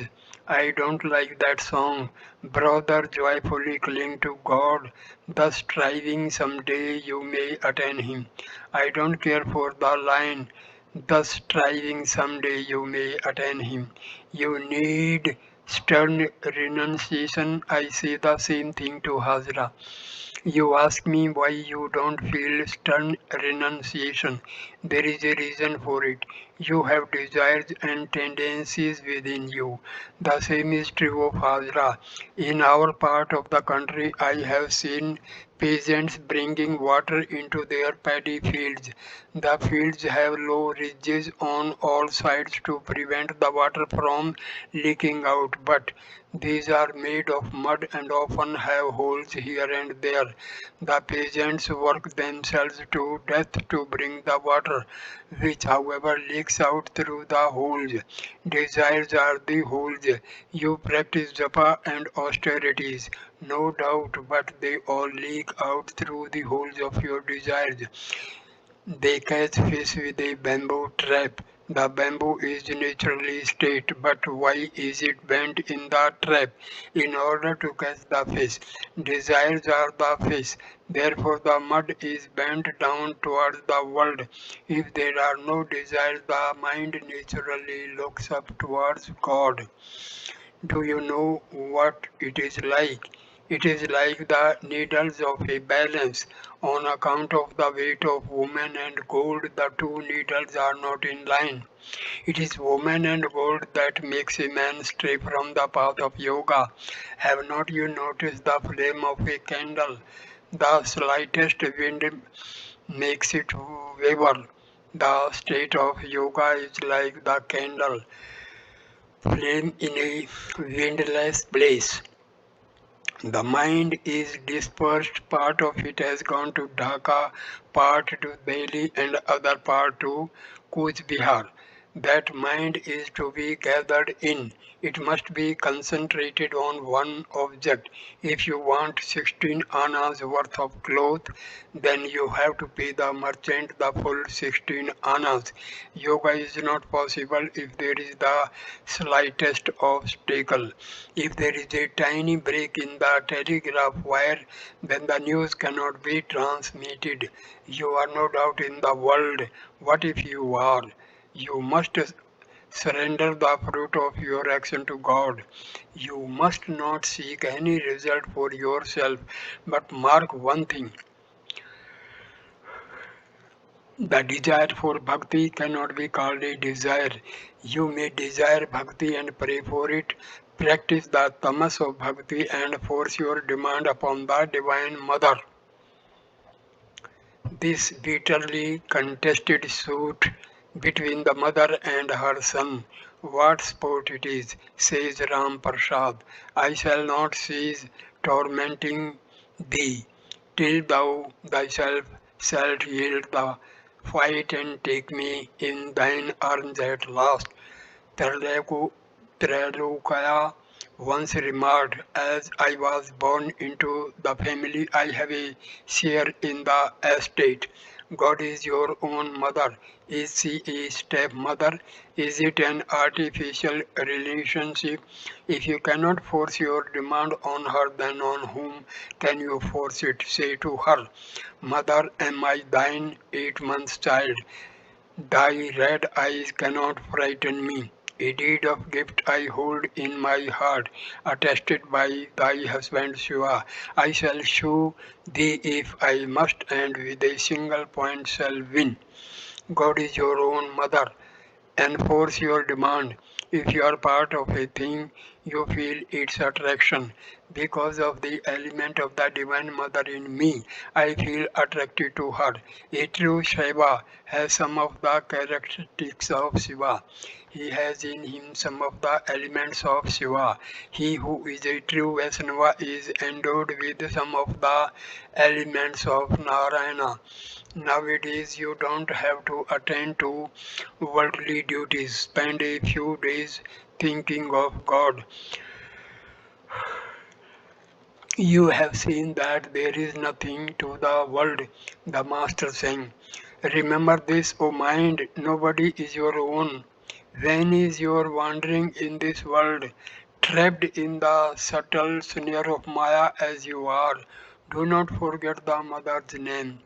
I don't like that song. Brother, joyfully cling to God, thus striving someday you may attain Him. I don't care for the line, thus striving someday you may attain Him. You need stern renunciation. I say the same thing to Hazra. You ask me why you don't feel stern renunciation. There is a reason for it. You have desires and tendencies within you. The same is true of Hazra. In our part of the country, I have seen peasants bringing water into their paddy fields. The fields have low ridges on all sides to prevent the water from leaking out, but these are made of mud and often have holes here and there. The peasants work themselves to death to bring the water, which however leaks out through the holes. Desires are the holes. You practice japa and austerities, no doubt, but they all leak out through the holes of your desires. They catch fish with a bamboo trap. The bamboo is naturally straight, but why is it bent in the trap? In order to catch the fish. Desires are the fish. Therefore, the mud is bent down towards the world. If there are no desires, the mind naturally looks up towards God. Do you know what it is like? It is like the needles of a balance. On account of the weight of woman and gold, the two needles are not in line. It is woman and gold that makes a man stray from the path of yoga. Have not you noticed the flame of a candle? The slightest wind makes it waver. The state of yoga is like the candle flame in a windless place. The mind is dispersed, part of it has gone to Dhaka, part to Delhi and other part to Kuch Bihar. That mind is to be gathered in. It must be concentrated on one object. If you want 16 annas worth of cloth, then you have to pay the merchant the full 16 annas. Yoga is not possible if there is the slightest obstacle. If there is a tiny break in the telegraph wire, then the news cannot be transmitted. You are no doubt in the world. What if you are? You must surrender the fruit of your action to God. You must not seek any result for yourself, but mark one thing. The desire for bhakti cannot be called a desire. You may desire bhakti and pray for it, practice the tamas of bhakti and force your demand upon the Divine Mother. This bitterly contested suit between the mother and her son, what sport it is, says Ram Prasad. I shall not cease tormenting thee till thou thyself shalt yield the fight and take me in thine arms at last. Trailokaya once remarked, as I was born into the family, I have a share in the estate. God is your own mother. Is she a stepmother? Is it an artificial relationship? If you cannot force your demand on her, then on whom can you force it? Say to her, Mother, am I thine 8 months child? Thy red eyes cannot frighten me. A deed of gift I hold in my heart, attested by thy husband Shiva. I shall shew thee if I must, and with a single point shall win. God is your own mother. Enforce your demand. If you are part of a thing, you feel its attraction. Because of the element of the Divine Mother in me, I feel attracted to her. A true Shiva has some of the characteristics of Shiva. He has in him some of the elements of Shiva. He who is a true Vaishnava is endowed with some of the elements of Narayana. Nowadays, you don't have to attend to worldly duties. Spend a few days thinking of God. You have seen that there is nothing to the world, the Master saying. Remember this, O mind, nobody is your own. When is your wandering in this world, trapped in the subtle snare of Maya as you are? Do not forget the Mother's name.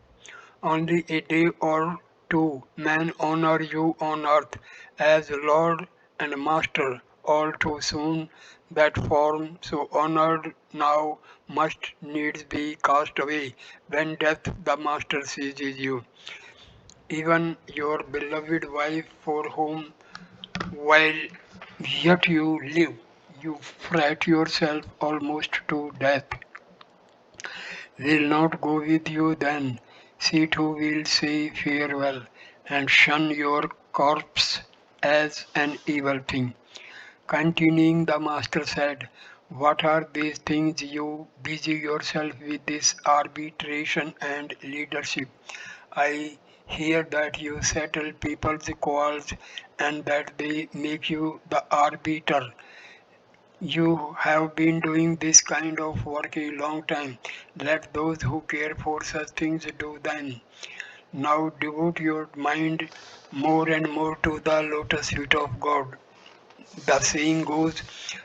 Only a day or two men honor you on earth as Lord and Master. All too soon that form so honored now must needs be cast away when death the Master seizes you. Even your beloved wife for whom while yet you live, you fret yourself almost to death will not go with you then. She too will say farewell and shun your corpse as an evil thing. Continuing, the Master said, what are these things you busy yourself with this arbitration and leadership? I hear that you settle people's quarrels and that they make you the arbiter. You have been doing this kind of work a long time. Let those who care for such things do them. Now devote your mind more and more to the lotus feet of God. The saying goes,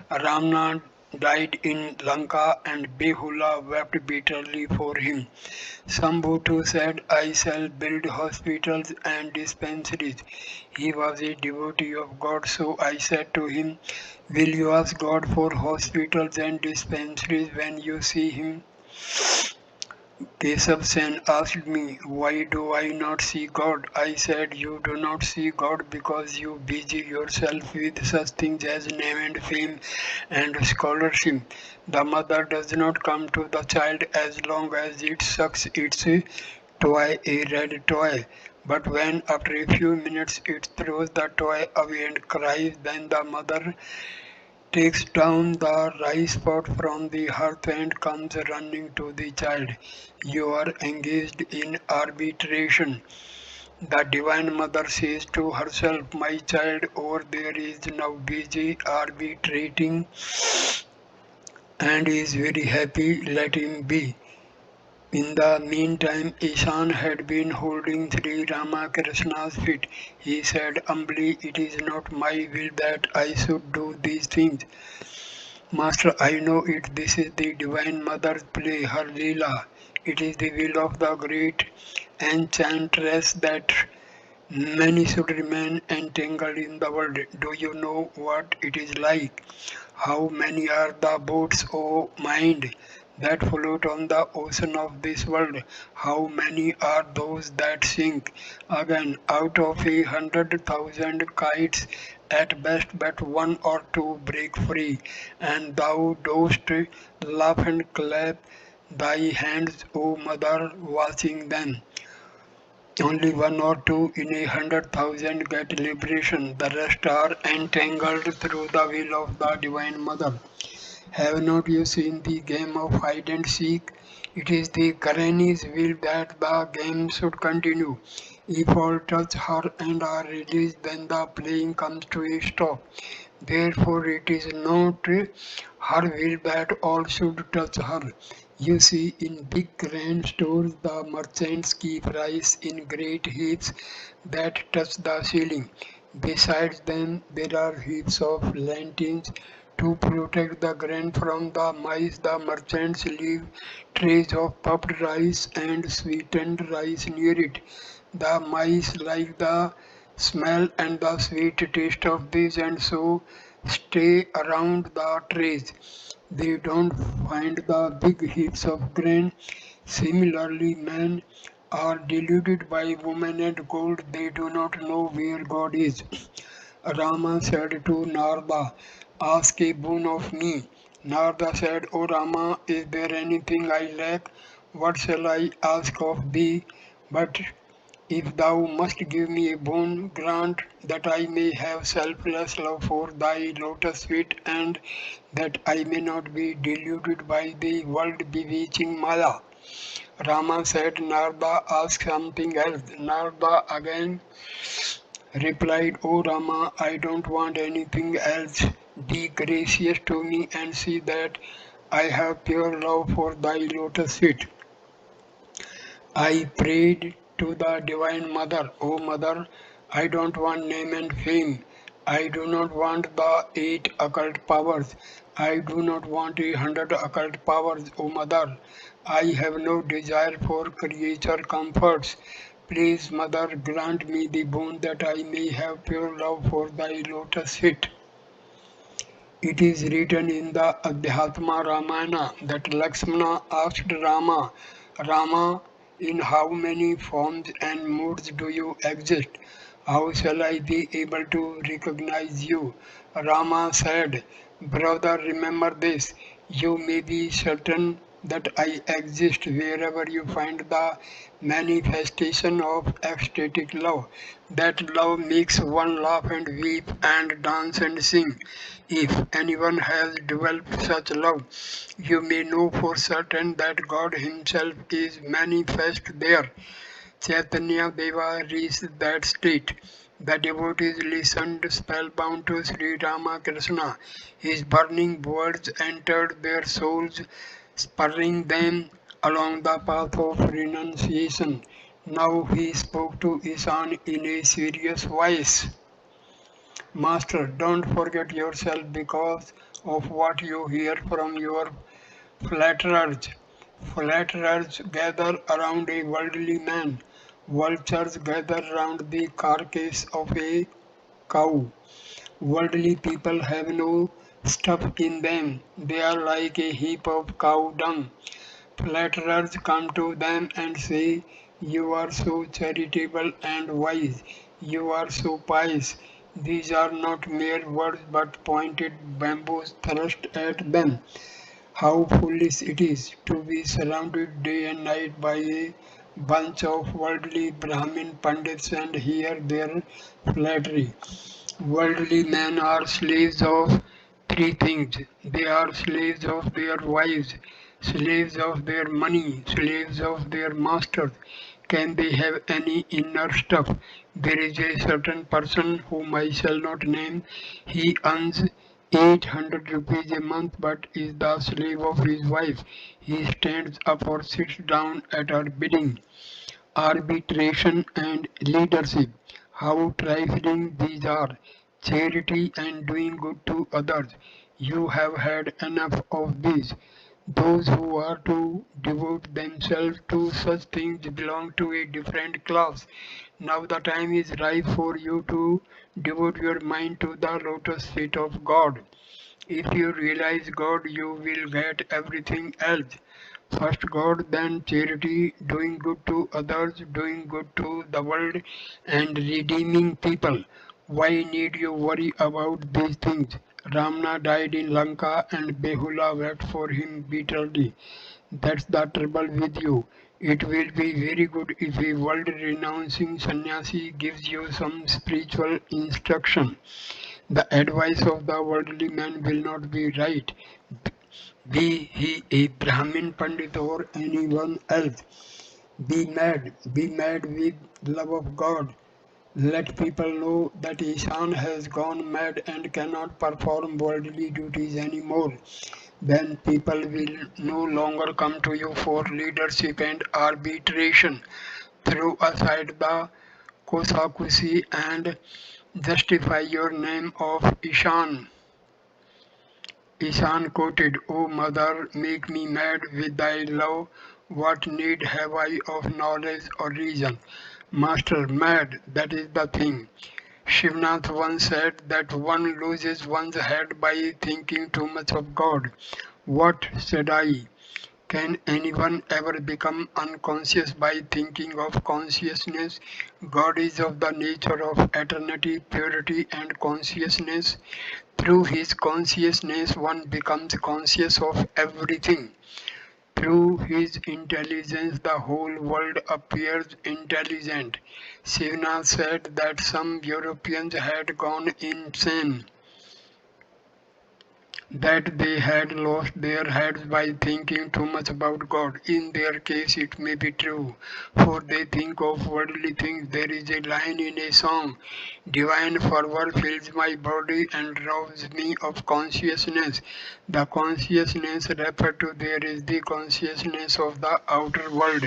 Ramana died in Lanka and Behula wept bitterly for him. Sambhutu said, I shall build hospitals and dispensaries. He was a devotee of God, so I said to him, will you ask God for hospitals and dispensaries when you see him? Keshav Sen asked me, why do I not see God? I said, you do not see God because you busy yourself with such things as name and fame and scholarship. The mother does not come to the child as long as it sucks its toy, a red toy. But when after a few minutes it throws the toy away and cries, then the mother takes down the rice pot from the hearth and comes running to the child. You are engaged in arbitration. The Divine Mother says to herself, my child over there is now busy arbitrating and is very happy, let him be. In the meantime, Ishan had been holding Sri Ramakrishna's feet. He said humbly, it is not my will that I should do these things. Master, I know it. This is the Divine Mother's play, her Leela. It is the will of the great enchantress that many should remain entangled in the world. Do you know what it is like? How many are the boats, O mind, that float on the ocean of this world? How many are those that sink? Again, out of 100,000 kites, at best but one or two break free, and thou dost laugh and clap thy hands, O mother, watching them. Only one or two in 100,000 get liberation. The rest are entangled through the will of the Divine Mother. Have not you seen the game of hide and seek? It is the Granny's will that the game should continue. If all touch her and are released, then the playing comes to a stop. Therefore, it is not her will that all should touch her. You see, in big grand stores, the merchants keep rice in great heaps that touch the ceiling. Besides them, there are heaps of lanterns to protect the grain from the mice. The merchants leave trays of puffed rice and sweetened rice near it. The mice like the smell and the sweet taste of these and so stay around the trays. They don't find the big heaps of grain. Similarly, men are deluded by women and gold. They do not know where God is. Rama said to Narada, ask a boon of me. Narada said, O Rama, is there anything I lack? What shall I ask of thee? But if thou must give me a boon, grant that I may have selfless love for thy lotus feet and that I may not be deluded by the world bewitching Maya. Rama said, Narada, ask something else. Narada again replied, O Rama, I don't want anything else. Be gracious to me and see that I have pure love for thy lotus feet. I prayed to the Divine Mother, O Mother, I don't want name and fame. I do not want the 8 occult powers. I do not want 100 occult powers, O Mother. I have no desire for creature comforts. Please, Mother, grant me the boon that I may have pure love for thy lotus feet. It is written in the Adhyatma Ramana that Lakshmana asked Rama, Rama, in how many forms and moods do you exist? How shall I be able to recognize you? Rama said, brother, remember this. You may be certain that I exist wherever you find the manifestation of ecstatic love. That love makes one laugh and weep and dance and sing. If anyone has developed such love, you may know for certain that God Himself is manifest there. Chaitanya Deva reached that state. The devotees listened spellbound to Sri Ramakrishna. His burning words entered their souls, spurring them along the path of renunciation. Now he spoke to Ishan in a serious voice. Master, don't forget yourself because of what you hear from your flatterers. Flatterers gather around a worldly man. Vultures gather round the carcass of a cow. Worldly people have no stuff in them. They are like a heap of cow dung. Flatterers come to them and say, "You are so charitable and wise, you are so pious." These are not mere words but pointed bamboos thrust at them. How foolish it is to be surrounded day and night by a bunch of worldly Brahmin Pandits and hear their flattery. Worldly men are slaves of three things. They are slaves of their wives, slaves of their money, slaves of their masters. Can they have any inner stuff? There is a certain person whom I shall not name. He earns 800 rupees a month but is the slave of his wife. He stands up or sits down at her bidding. Arbitration and leadership. How trifling these are. Charity and doing good to others. You have had enough of these. Those who are to devote themselves to such things belong to a different class. Now the time is ripe for you to devote your mind to the lotus feet of God. If you realize God, you will get everything else. First God, then charity, doing good to others, doing good to the world, and redeeming people. Why need you worry about these things? Ramana died in Lanka and Behula wept for him bitterly. That's the trouble with you. It will be very good if a world renouncing sannyasi gives you some spiritual instruction. The advice of the worldly man will not be right, be he a Brahmin Pandit or anyone else. Be mad with love of God. Let people know that Ishan has gone mad and cannot perform worldly duties anymore. Then people will no longer come to you for leadership and arbitration. Throw aside the kosakusi and justify your name of Ishan. Ishan quoted, "O mother, make me mad with thy love. What need have I of knowledge or reason?" Master, mad, that is the thing. Shivnath once said that one loses one's head by thinking too much of God. What, said I, can anyone ever become unconscious by thinking of consciousness? God is of the nature of eternity, purity, and consciousness. Through his consciousness, one becomes conscious of everything. Through his intelligence, the whole world appears intelligent. Shivnath said that some Europeans had gone insane, that they had lost their heads by thinking too much about God. In their case, it may be true, for they think of worldly things. There is a line in a song: "Divine fervor fills my body and robs me of consciousness." The consciousness referred to there is the consciousness of the outer world.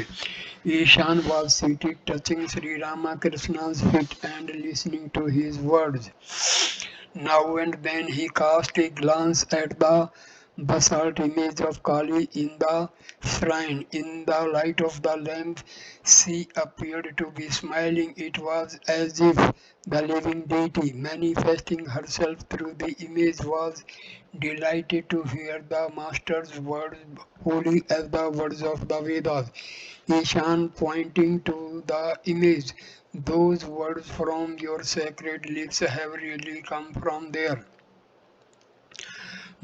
Ishan was seated touching Sri Ramakrishna's feet and listening to his words. Now and then he cast a glance at the basalt image of Kali in the shrine. In the light of the lamp, she appeared to be smiling. It was as if the living deity, manifesting herself through the image, was delighted to hear the Master's words, holy as the words of the Vedas. Ishan, pointing to the image, "Those words from your sacred lips have really come from there."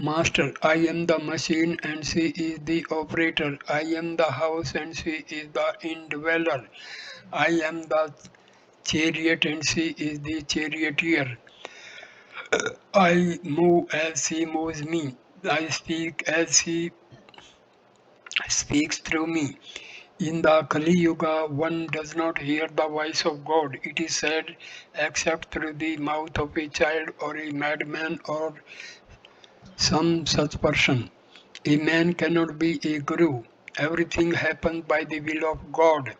Master, I am the machine and she is the operator. I am the house and she is the indweller. I am the chariot and she is the charioteer. I move as she moves me. I speak as she speaks through me. In the Kali Yuga, one does not hear the voice of God, it is said, except through the mouth of a child or a madman or some such person. A man cannot be a guru. Everything happens by the will of God.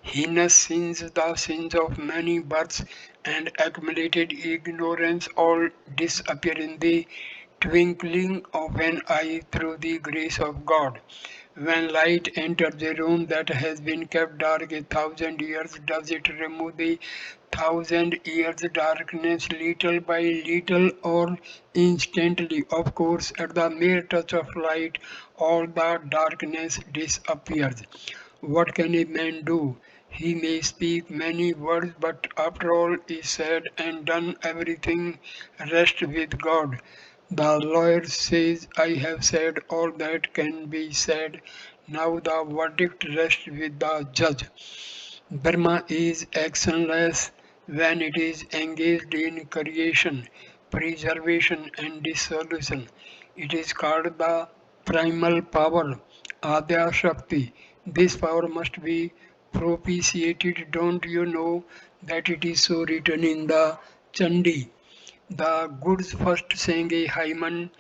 Heinous sins, the sins of many births and accumulated ignorance all disappear in the twinkling of an eye through the grace of God. When light enters a room that has been kept dark 1,000 years, does it remove the 1,000 years darkness little by little or instantly? Of course, at the mere touch of light, all the darkness disappears. What can a man do? He may speak many words, but after all is said and done, everything rests with God. The lawyer says, I have said all that can be said. Now the verdict rests with the judge. Brahma is actionless when it is engaged in creation, preservation, and dissolution. It is called the primal power, Adya Shakti. This power must be propitiated. Don't you know that it is so written in the Chandi? The gods first sang a hymen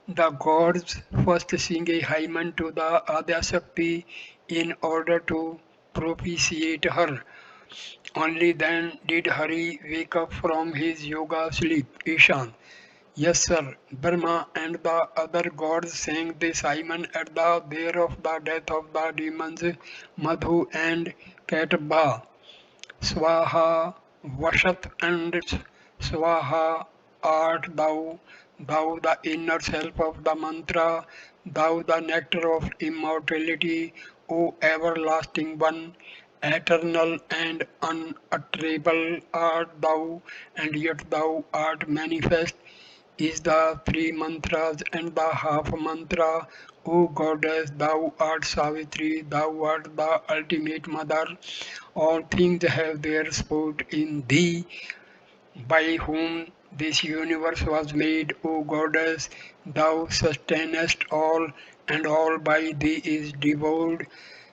the gods first sing a hymen to the Adyasakti in order to propitiate her. Only then did Hari wake up from his yoga sleep. Ishan. Yes, sir. Brahma and the other gods sang this hymen at the day of the death of the demons Madhu and Katba. Swaha Vashat and Swaha art thou, thou the inner self of the mantra, thou the nectar of immortality, O everlasting one, eternal and unutterable art thou, and yet thou art manifest is the three mantras and the half mantra. O goddess, thou art Savitri, thou art the ultimate mother. All things have their sport in thee, by whom this universe was made. O goddess, thou sustainest all, and all by thee is devoured.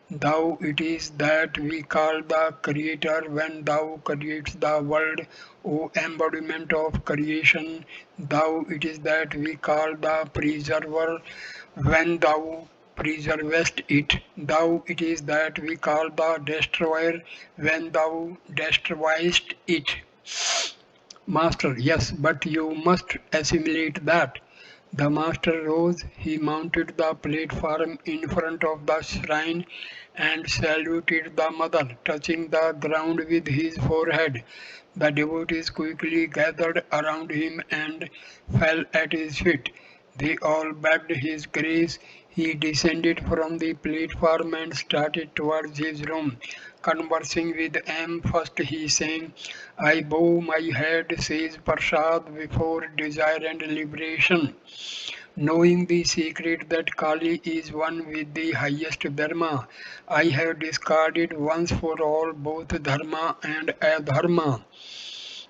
Thou it is that we call the Creator when thou creates the world, O embodiment of creation. Thou it is that we call the Preserver when thou preservest it. Thou it is that we call the Destroyer when thou destroyest it. Master, yes, but you must assimilate that. The master rose, he mounted the platform in front of the shrine and saluted the mother, touching the ground with his forehead. The devotees quickly gathered around him and fell at his feet. They all begged his grace. He descended from the platform and started towards his room. Conversing with them, first he sang, I bow my head, says Prasad, before desire and liberation. Knowing the secret that Kali is one with the highest Dharma, I have discarded once for all both Dharma and Adharma.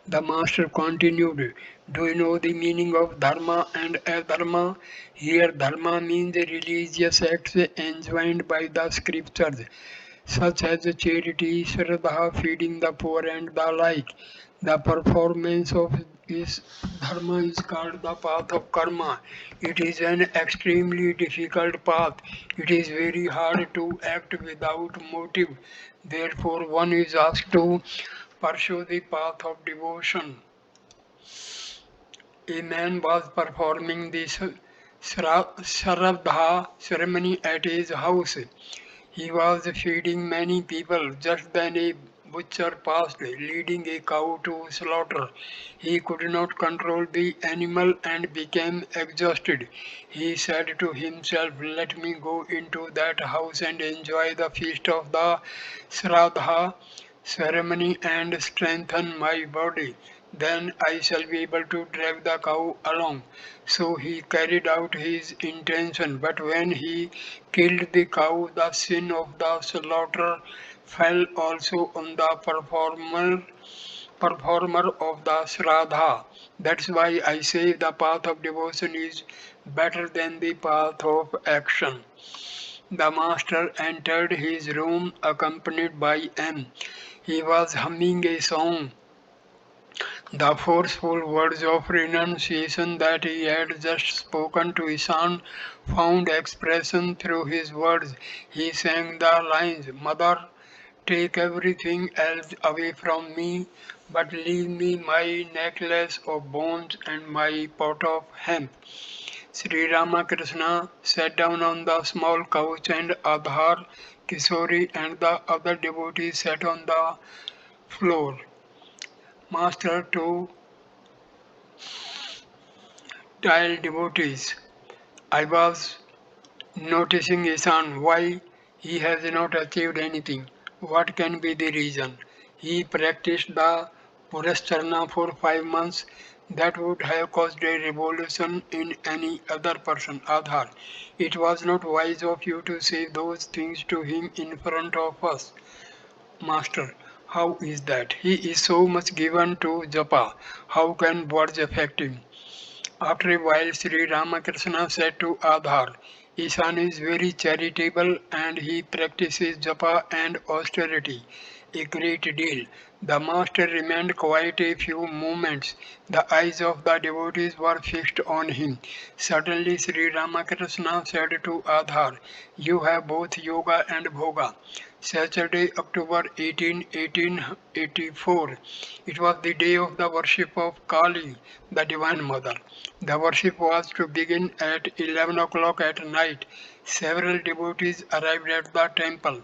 The master continued, do you know the meaning of dharma and adharma? Here dharma means religious acts enjoined by the scriptures, such as charity, shraddha, feeding the poor and the like. The performance of this dharma is called the path of karma. It is an extremely difficult path. It is very hard to act without motive. Therefore, one is asked to pursue the path of devotion. A man was performing the Shraddha ceremony at his house. He was feeding many people. Just then a butcher passed, leading a cow to slaughter. He could not control the animal and became exhausted. He said to himself, let me go into that house and enjoy the feast of the Shraddha ceremony and strengthen my body. Then I shall be able to drag the cow along. So he carried out his intention, but when he killed the cow, the sin of the slaughter fell also on the performer of the Shraddha. That's why I say the path of devotion is better than the path of action. The master entered his room accompanied by M. He was humming a song. The forceful words of renunciation that he had just spoken to Ishan found expression through his words. He sang the lines, Mother, take everything else away from me, but leave me my necklace of bones and my pot of hemp. Sri Ramakrishna sat down on the small couch and Adhar, Kishori and the other devotees sat on the floor. Master to tell devotees, I was noticing Isan why he has not achieved anything. What can be the reason? He practiced the Purasarana for 5 months. That would have caused a revolution in any other person. Adhar. It was not wise of you to say those things to him in front of us. Master. How is that? He is so much given to japa. How can words affect him? After a while, Sri Ramakrishna said to Adhar, Ishan is very charitable and he practices japa and austerity a great deal. The master remained quiet a few moments. The eyes of the devotees were fixed on him. Suddenly Sri Ramakrishna said to Adhar, You have both yoga and bhoga. Saturday, October 18, 1884. It was the day of the worship of Kali, the Divine Mother. The worship was to begin at 11 o'clock at night. Several devotees arrived at the temple.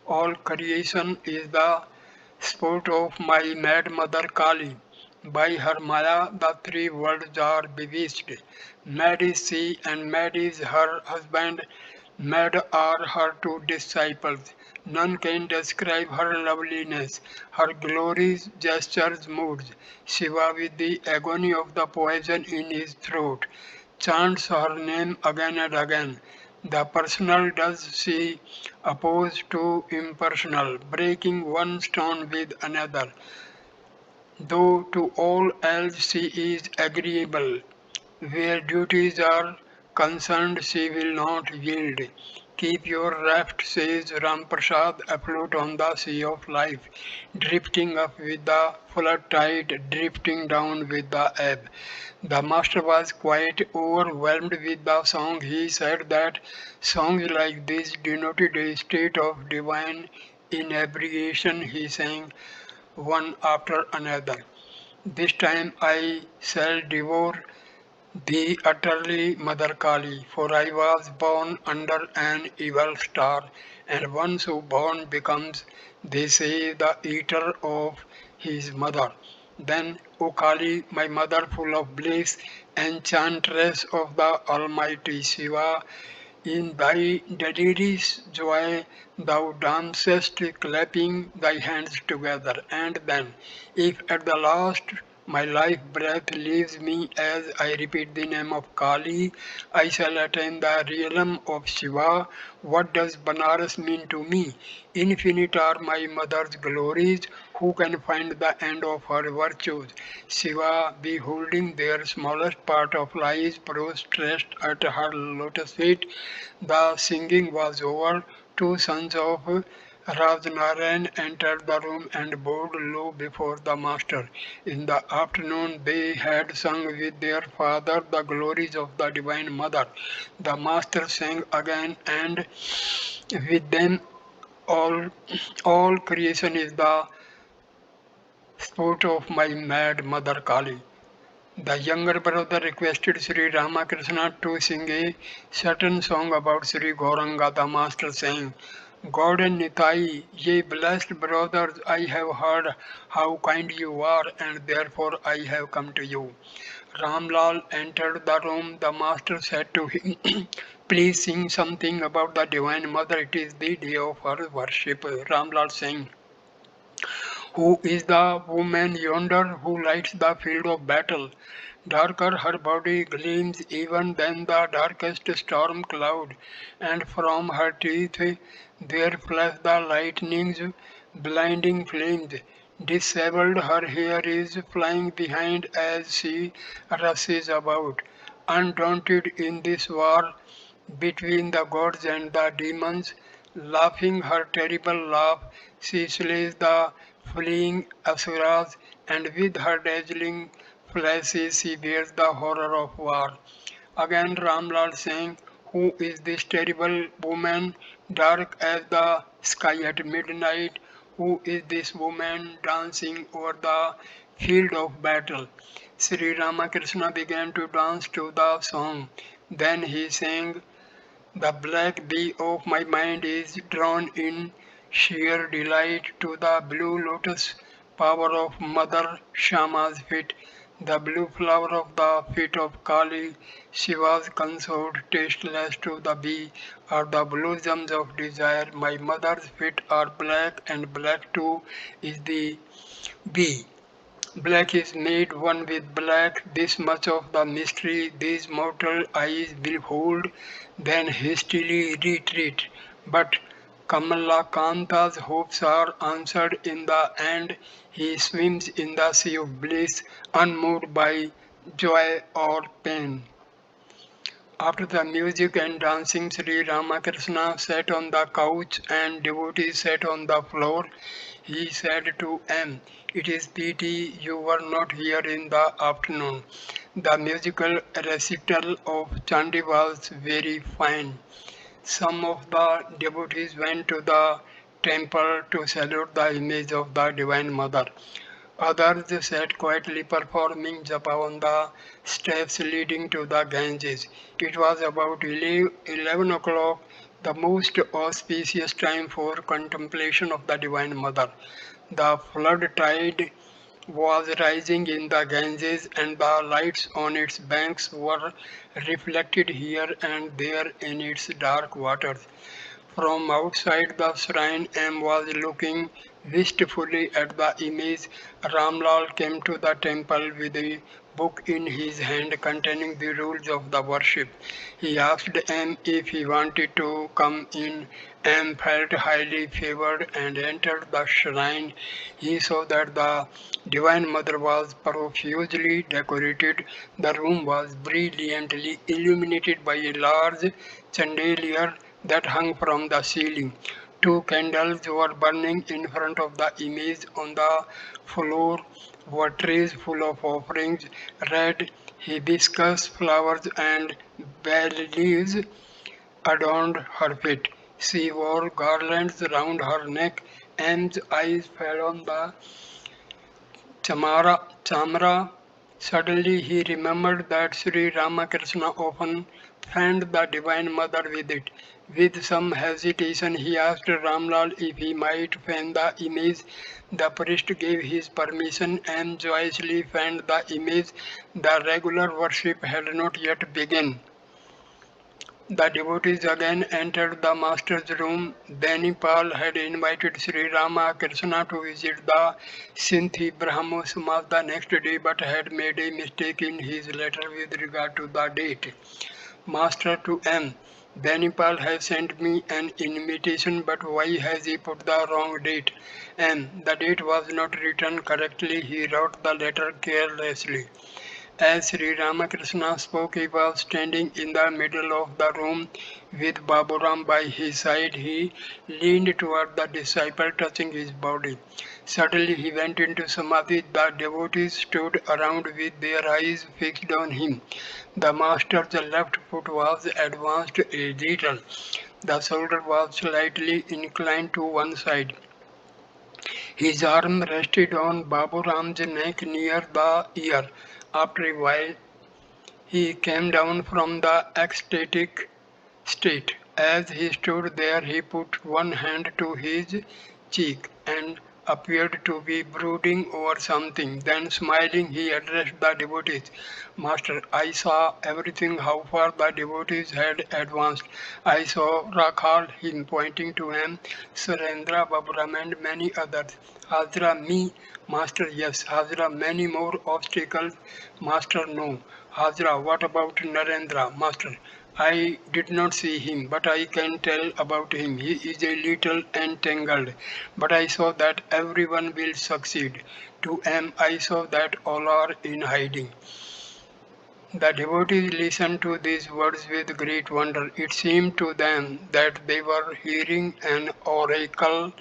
All creation is the sport of my mad mother Kali. By her Maya the three worlds are bewitched. Mad is she and mad is her husband. Mad are her two disciples. None can describe her loveliness, her glories, gestures, moods. Shiva, with the agony of the poison in his throat, chants her name again and again. The personal does she oppose to impersonal, breaking one stone with another, though to all else she is agreeable. Where duties are concerned, she will not yield. Keep your raft, says Ramprasad, afloat on the sea of life, drifting up with the flood tide, drifting down with the ebb. The master was quite overwhelmed with the song. He said that songs like this denoted a state of divine inebriation. He sang one after another. This time I shall devour the utterly Mother Kali, for I was born under an evil star, and one so born becomes, they say, the eater of his mother. Then, O Kali, my mother full of bliss, enchantress of the Almighty Shiva, in thy delirious joy thou dancest, clapping thy hands together. And then, if at the last my life breath leaves me as I repeat the name of Kali, I shall attain the realm of Shiva. What does Banaras mean to me? Infinite are my mother's glories. Who can find the end of her virtues? Shiva, beholding their smallest part of life prostrate at her lotus feet, the singing was over. Two sons of Rajnarayan entered the room and bowed low before the master. In the afternoon they had sung with their father the glories of the Divine Mother. The master sang again, and with them all, all creation is the sport of my mad mother Kali. The younger brother requested Sri Ramakrishna to sing a certain song about Sri Gauranga. The master sang, God and Nitai, ye blessed brothers, I have heard how kind you are, and therefore I have come to you. Ramlal entered the room. The master said to him, Please sing something about the Divine Mother. It is the day of her worship. Ramlal sang, Who is the woman yonder who lights the field of battle? Darker her body gleams even than the darkest storm cloud, and from her teeth there flash the lightning's blinding flames. Dishevelled her hair is flying behind as she rushes about. Undaunted in this war between the gods and the demons, laughing her terrible laugh, she slays the fleeing asuras, and with her dazzling flashes she bears the horror of war. Again Ramlal sang, Who is this terrible woman, dark as the sky at midnight? Who is this woman dancing over the field of battle? Sri Ramakrishna began to dance to the song. Then he sang, "The black bee of my mind is drawn in sheer delight to the blue lotus power of Mother Shama's feet, the blue flower of the feet of Kali, Shiva's consort, tasteless to the bee, are the blossoms of desire. My mother's feet are black, and black too is the bee. Black is made one with black, this much of the mystery these mortal eyes behold, then hastily retreat. But Kamalakanta's hopes are answered in the end. He swims in the sea of bliss, unmoved by joy or pain. After the music and dancing, Sri Ramakrishna sat on the couch and devotees sat on the floor. He said to M, "It is pity you were not here in the afternoon. The musical recital of Chandi was very fine." Some of the devotees went to the temple to salute the image of the Divine Mother. Others sat quietly performing japa on the steps leading to the Ganges. It was about 11 o'clock, the most auspicious time for contemplation of the Divine Mother. The flood tide was rising in the Ganges, and the lights on its banks were reflected here and there in its dark waters. From outside the shrine, M was looking wistfully at the image. Ramlal came to the temple with a book in his hand containing the rules of the worship. He asked M if he wanted to come in. M felt highly favored and entered the shrine. He saw that the Divine Mother was profusely decorated. The room was brilliantly illuminated by a large chandelier that hung from the ceiling. Two candles were burning in front of the image. On the floor were trays full of offerings, red hibiscus flowers and bay leaves adorned her feet. She wore garlands round her neck. M's eyes fell on the chamra. Suddenly he remembered that Sri Ramakrishna often fanned the Divine Mother with it. With some hesitation he asked Ramlal if he might fan the image. The priest gave his permission and joyously fanned the image. The regular worship had not yet begun. The devotees again entered the master's room. Benipal had invited Sri Ramakrishna to visit the Sinthi Brahmo Samaj the next day but had made a mistake in his letter with regard to the date. Master to M. Benipal has sent me an invitation, but why has he put the wrong date? M. The date was not written correctly. He wrote the letter carelessly. As Sri Ramakrishna spoke, he was standing in the middle of the room with Baburam by his side. He leaned toward the disciple, touching his body. Suddenly he went into samadhi. The devotees stood around with their eyes fixed on him. The master's left foot was advanced a little. The shoulder was slightly inclined to one side. His arm rested on Baburam's neck near the ear. After a while, he came down from the ecstatic state. As he stood there, he put one hand to his cheek and appeared to be brooding over something. Then, smiling, he addressed the devotees. Master, I saw everything, how far the devotees had advanced. I saw Rakhal, him pointing to him, Surendra, Baburam, and many others. Hazra, me, Master, yes. Hazra, many more obstacles. Master, no. Hazra, what about Narendra? Master, I did not see him, but I can tell about him. He is a little entangled, but I saw that everyone will succeed. To M, I saw that all are in hiding. The devotees listened to these words with great wonder. It seemed to them that they were hearing an oracle.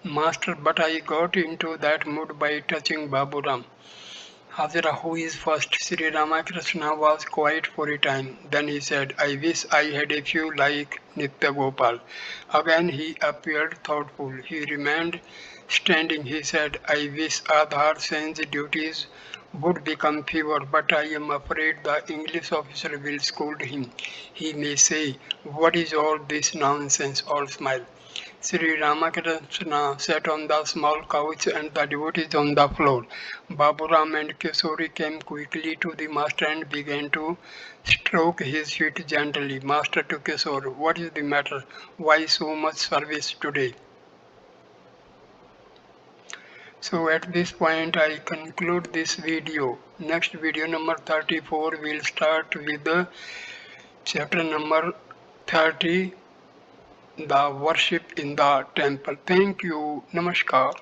Master, but I got into that mood by touching Baburam. Hajra, who is first? Sri Ramakrishna was quiet for a time. Then he said, I wish I had a few like Nitya Gopal. Again he appeared thoughtful. He remained standing. He said, I wish Aadhar Sen's duties would become fewer, but I am afraid the English officer will scold him. He may say, what is all this nonsense, or smile. Sri Ramakrishna sat on the small couch and the devotees on the floor. Baburam and Kishori came quickly to the master and began to stroke his feet gently. Master to Kishore, what is the matter? Why so much service today? So at this point I conclude this video. Next video number 34 will start with the chapter number 30, the worship in the temple. Thank you. Namaskar.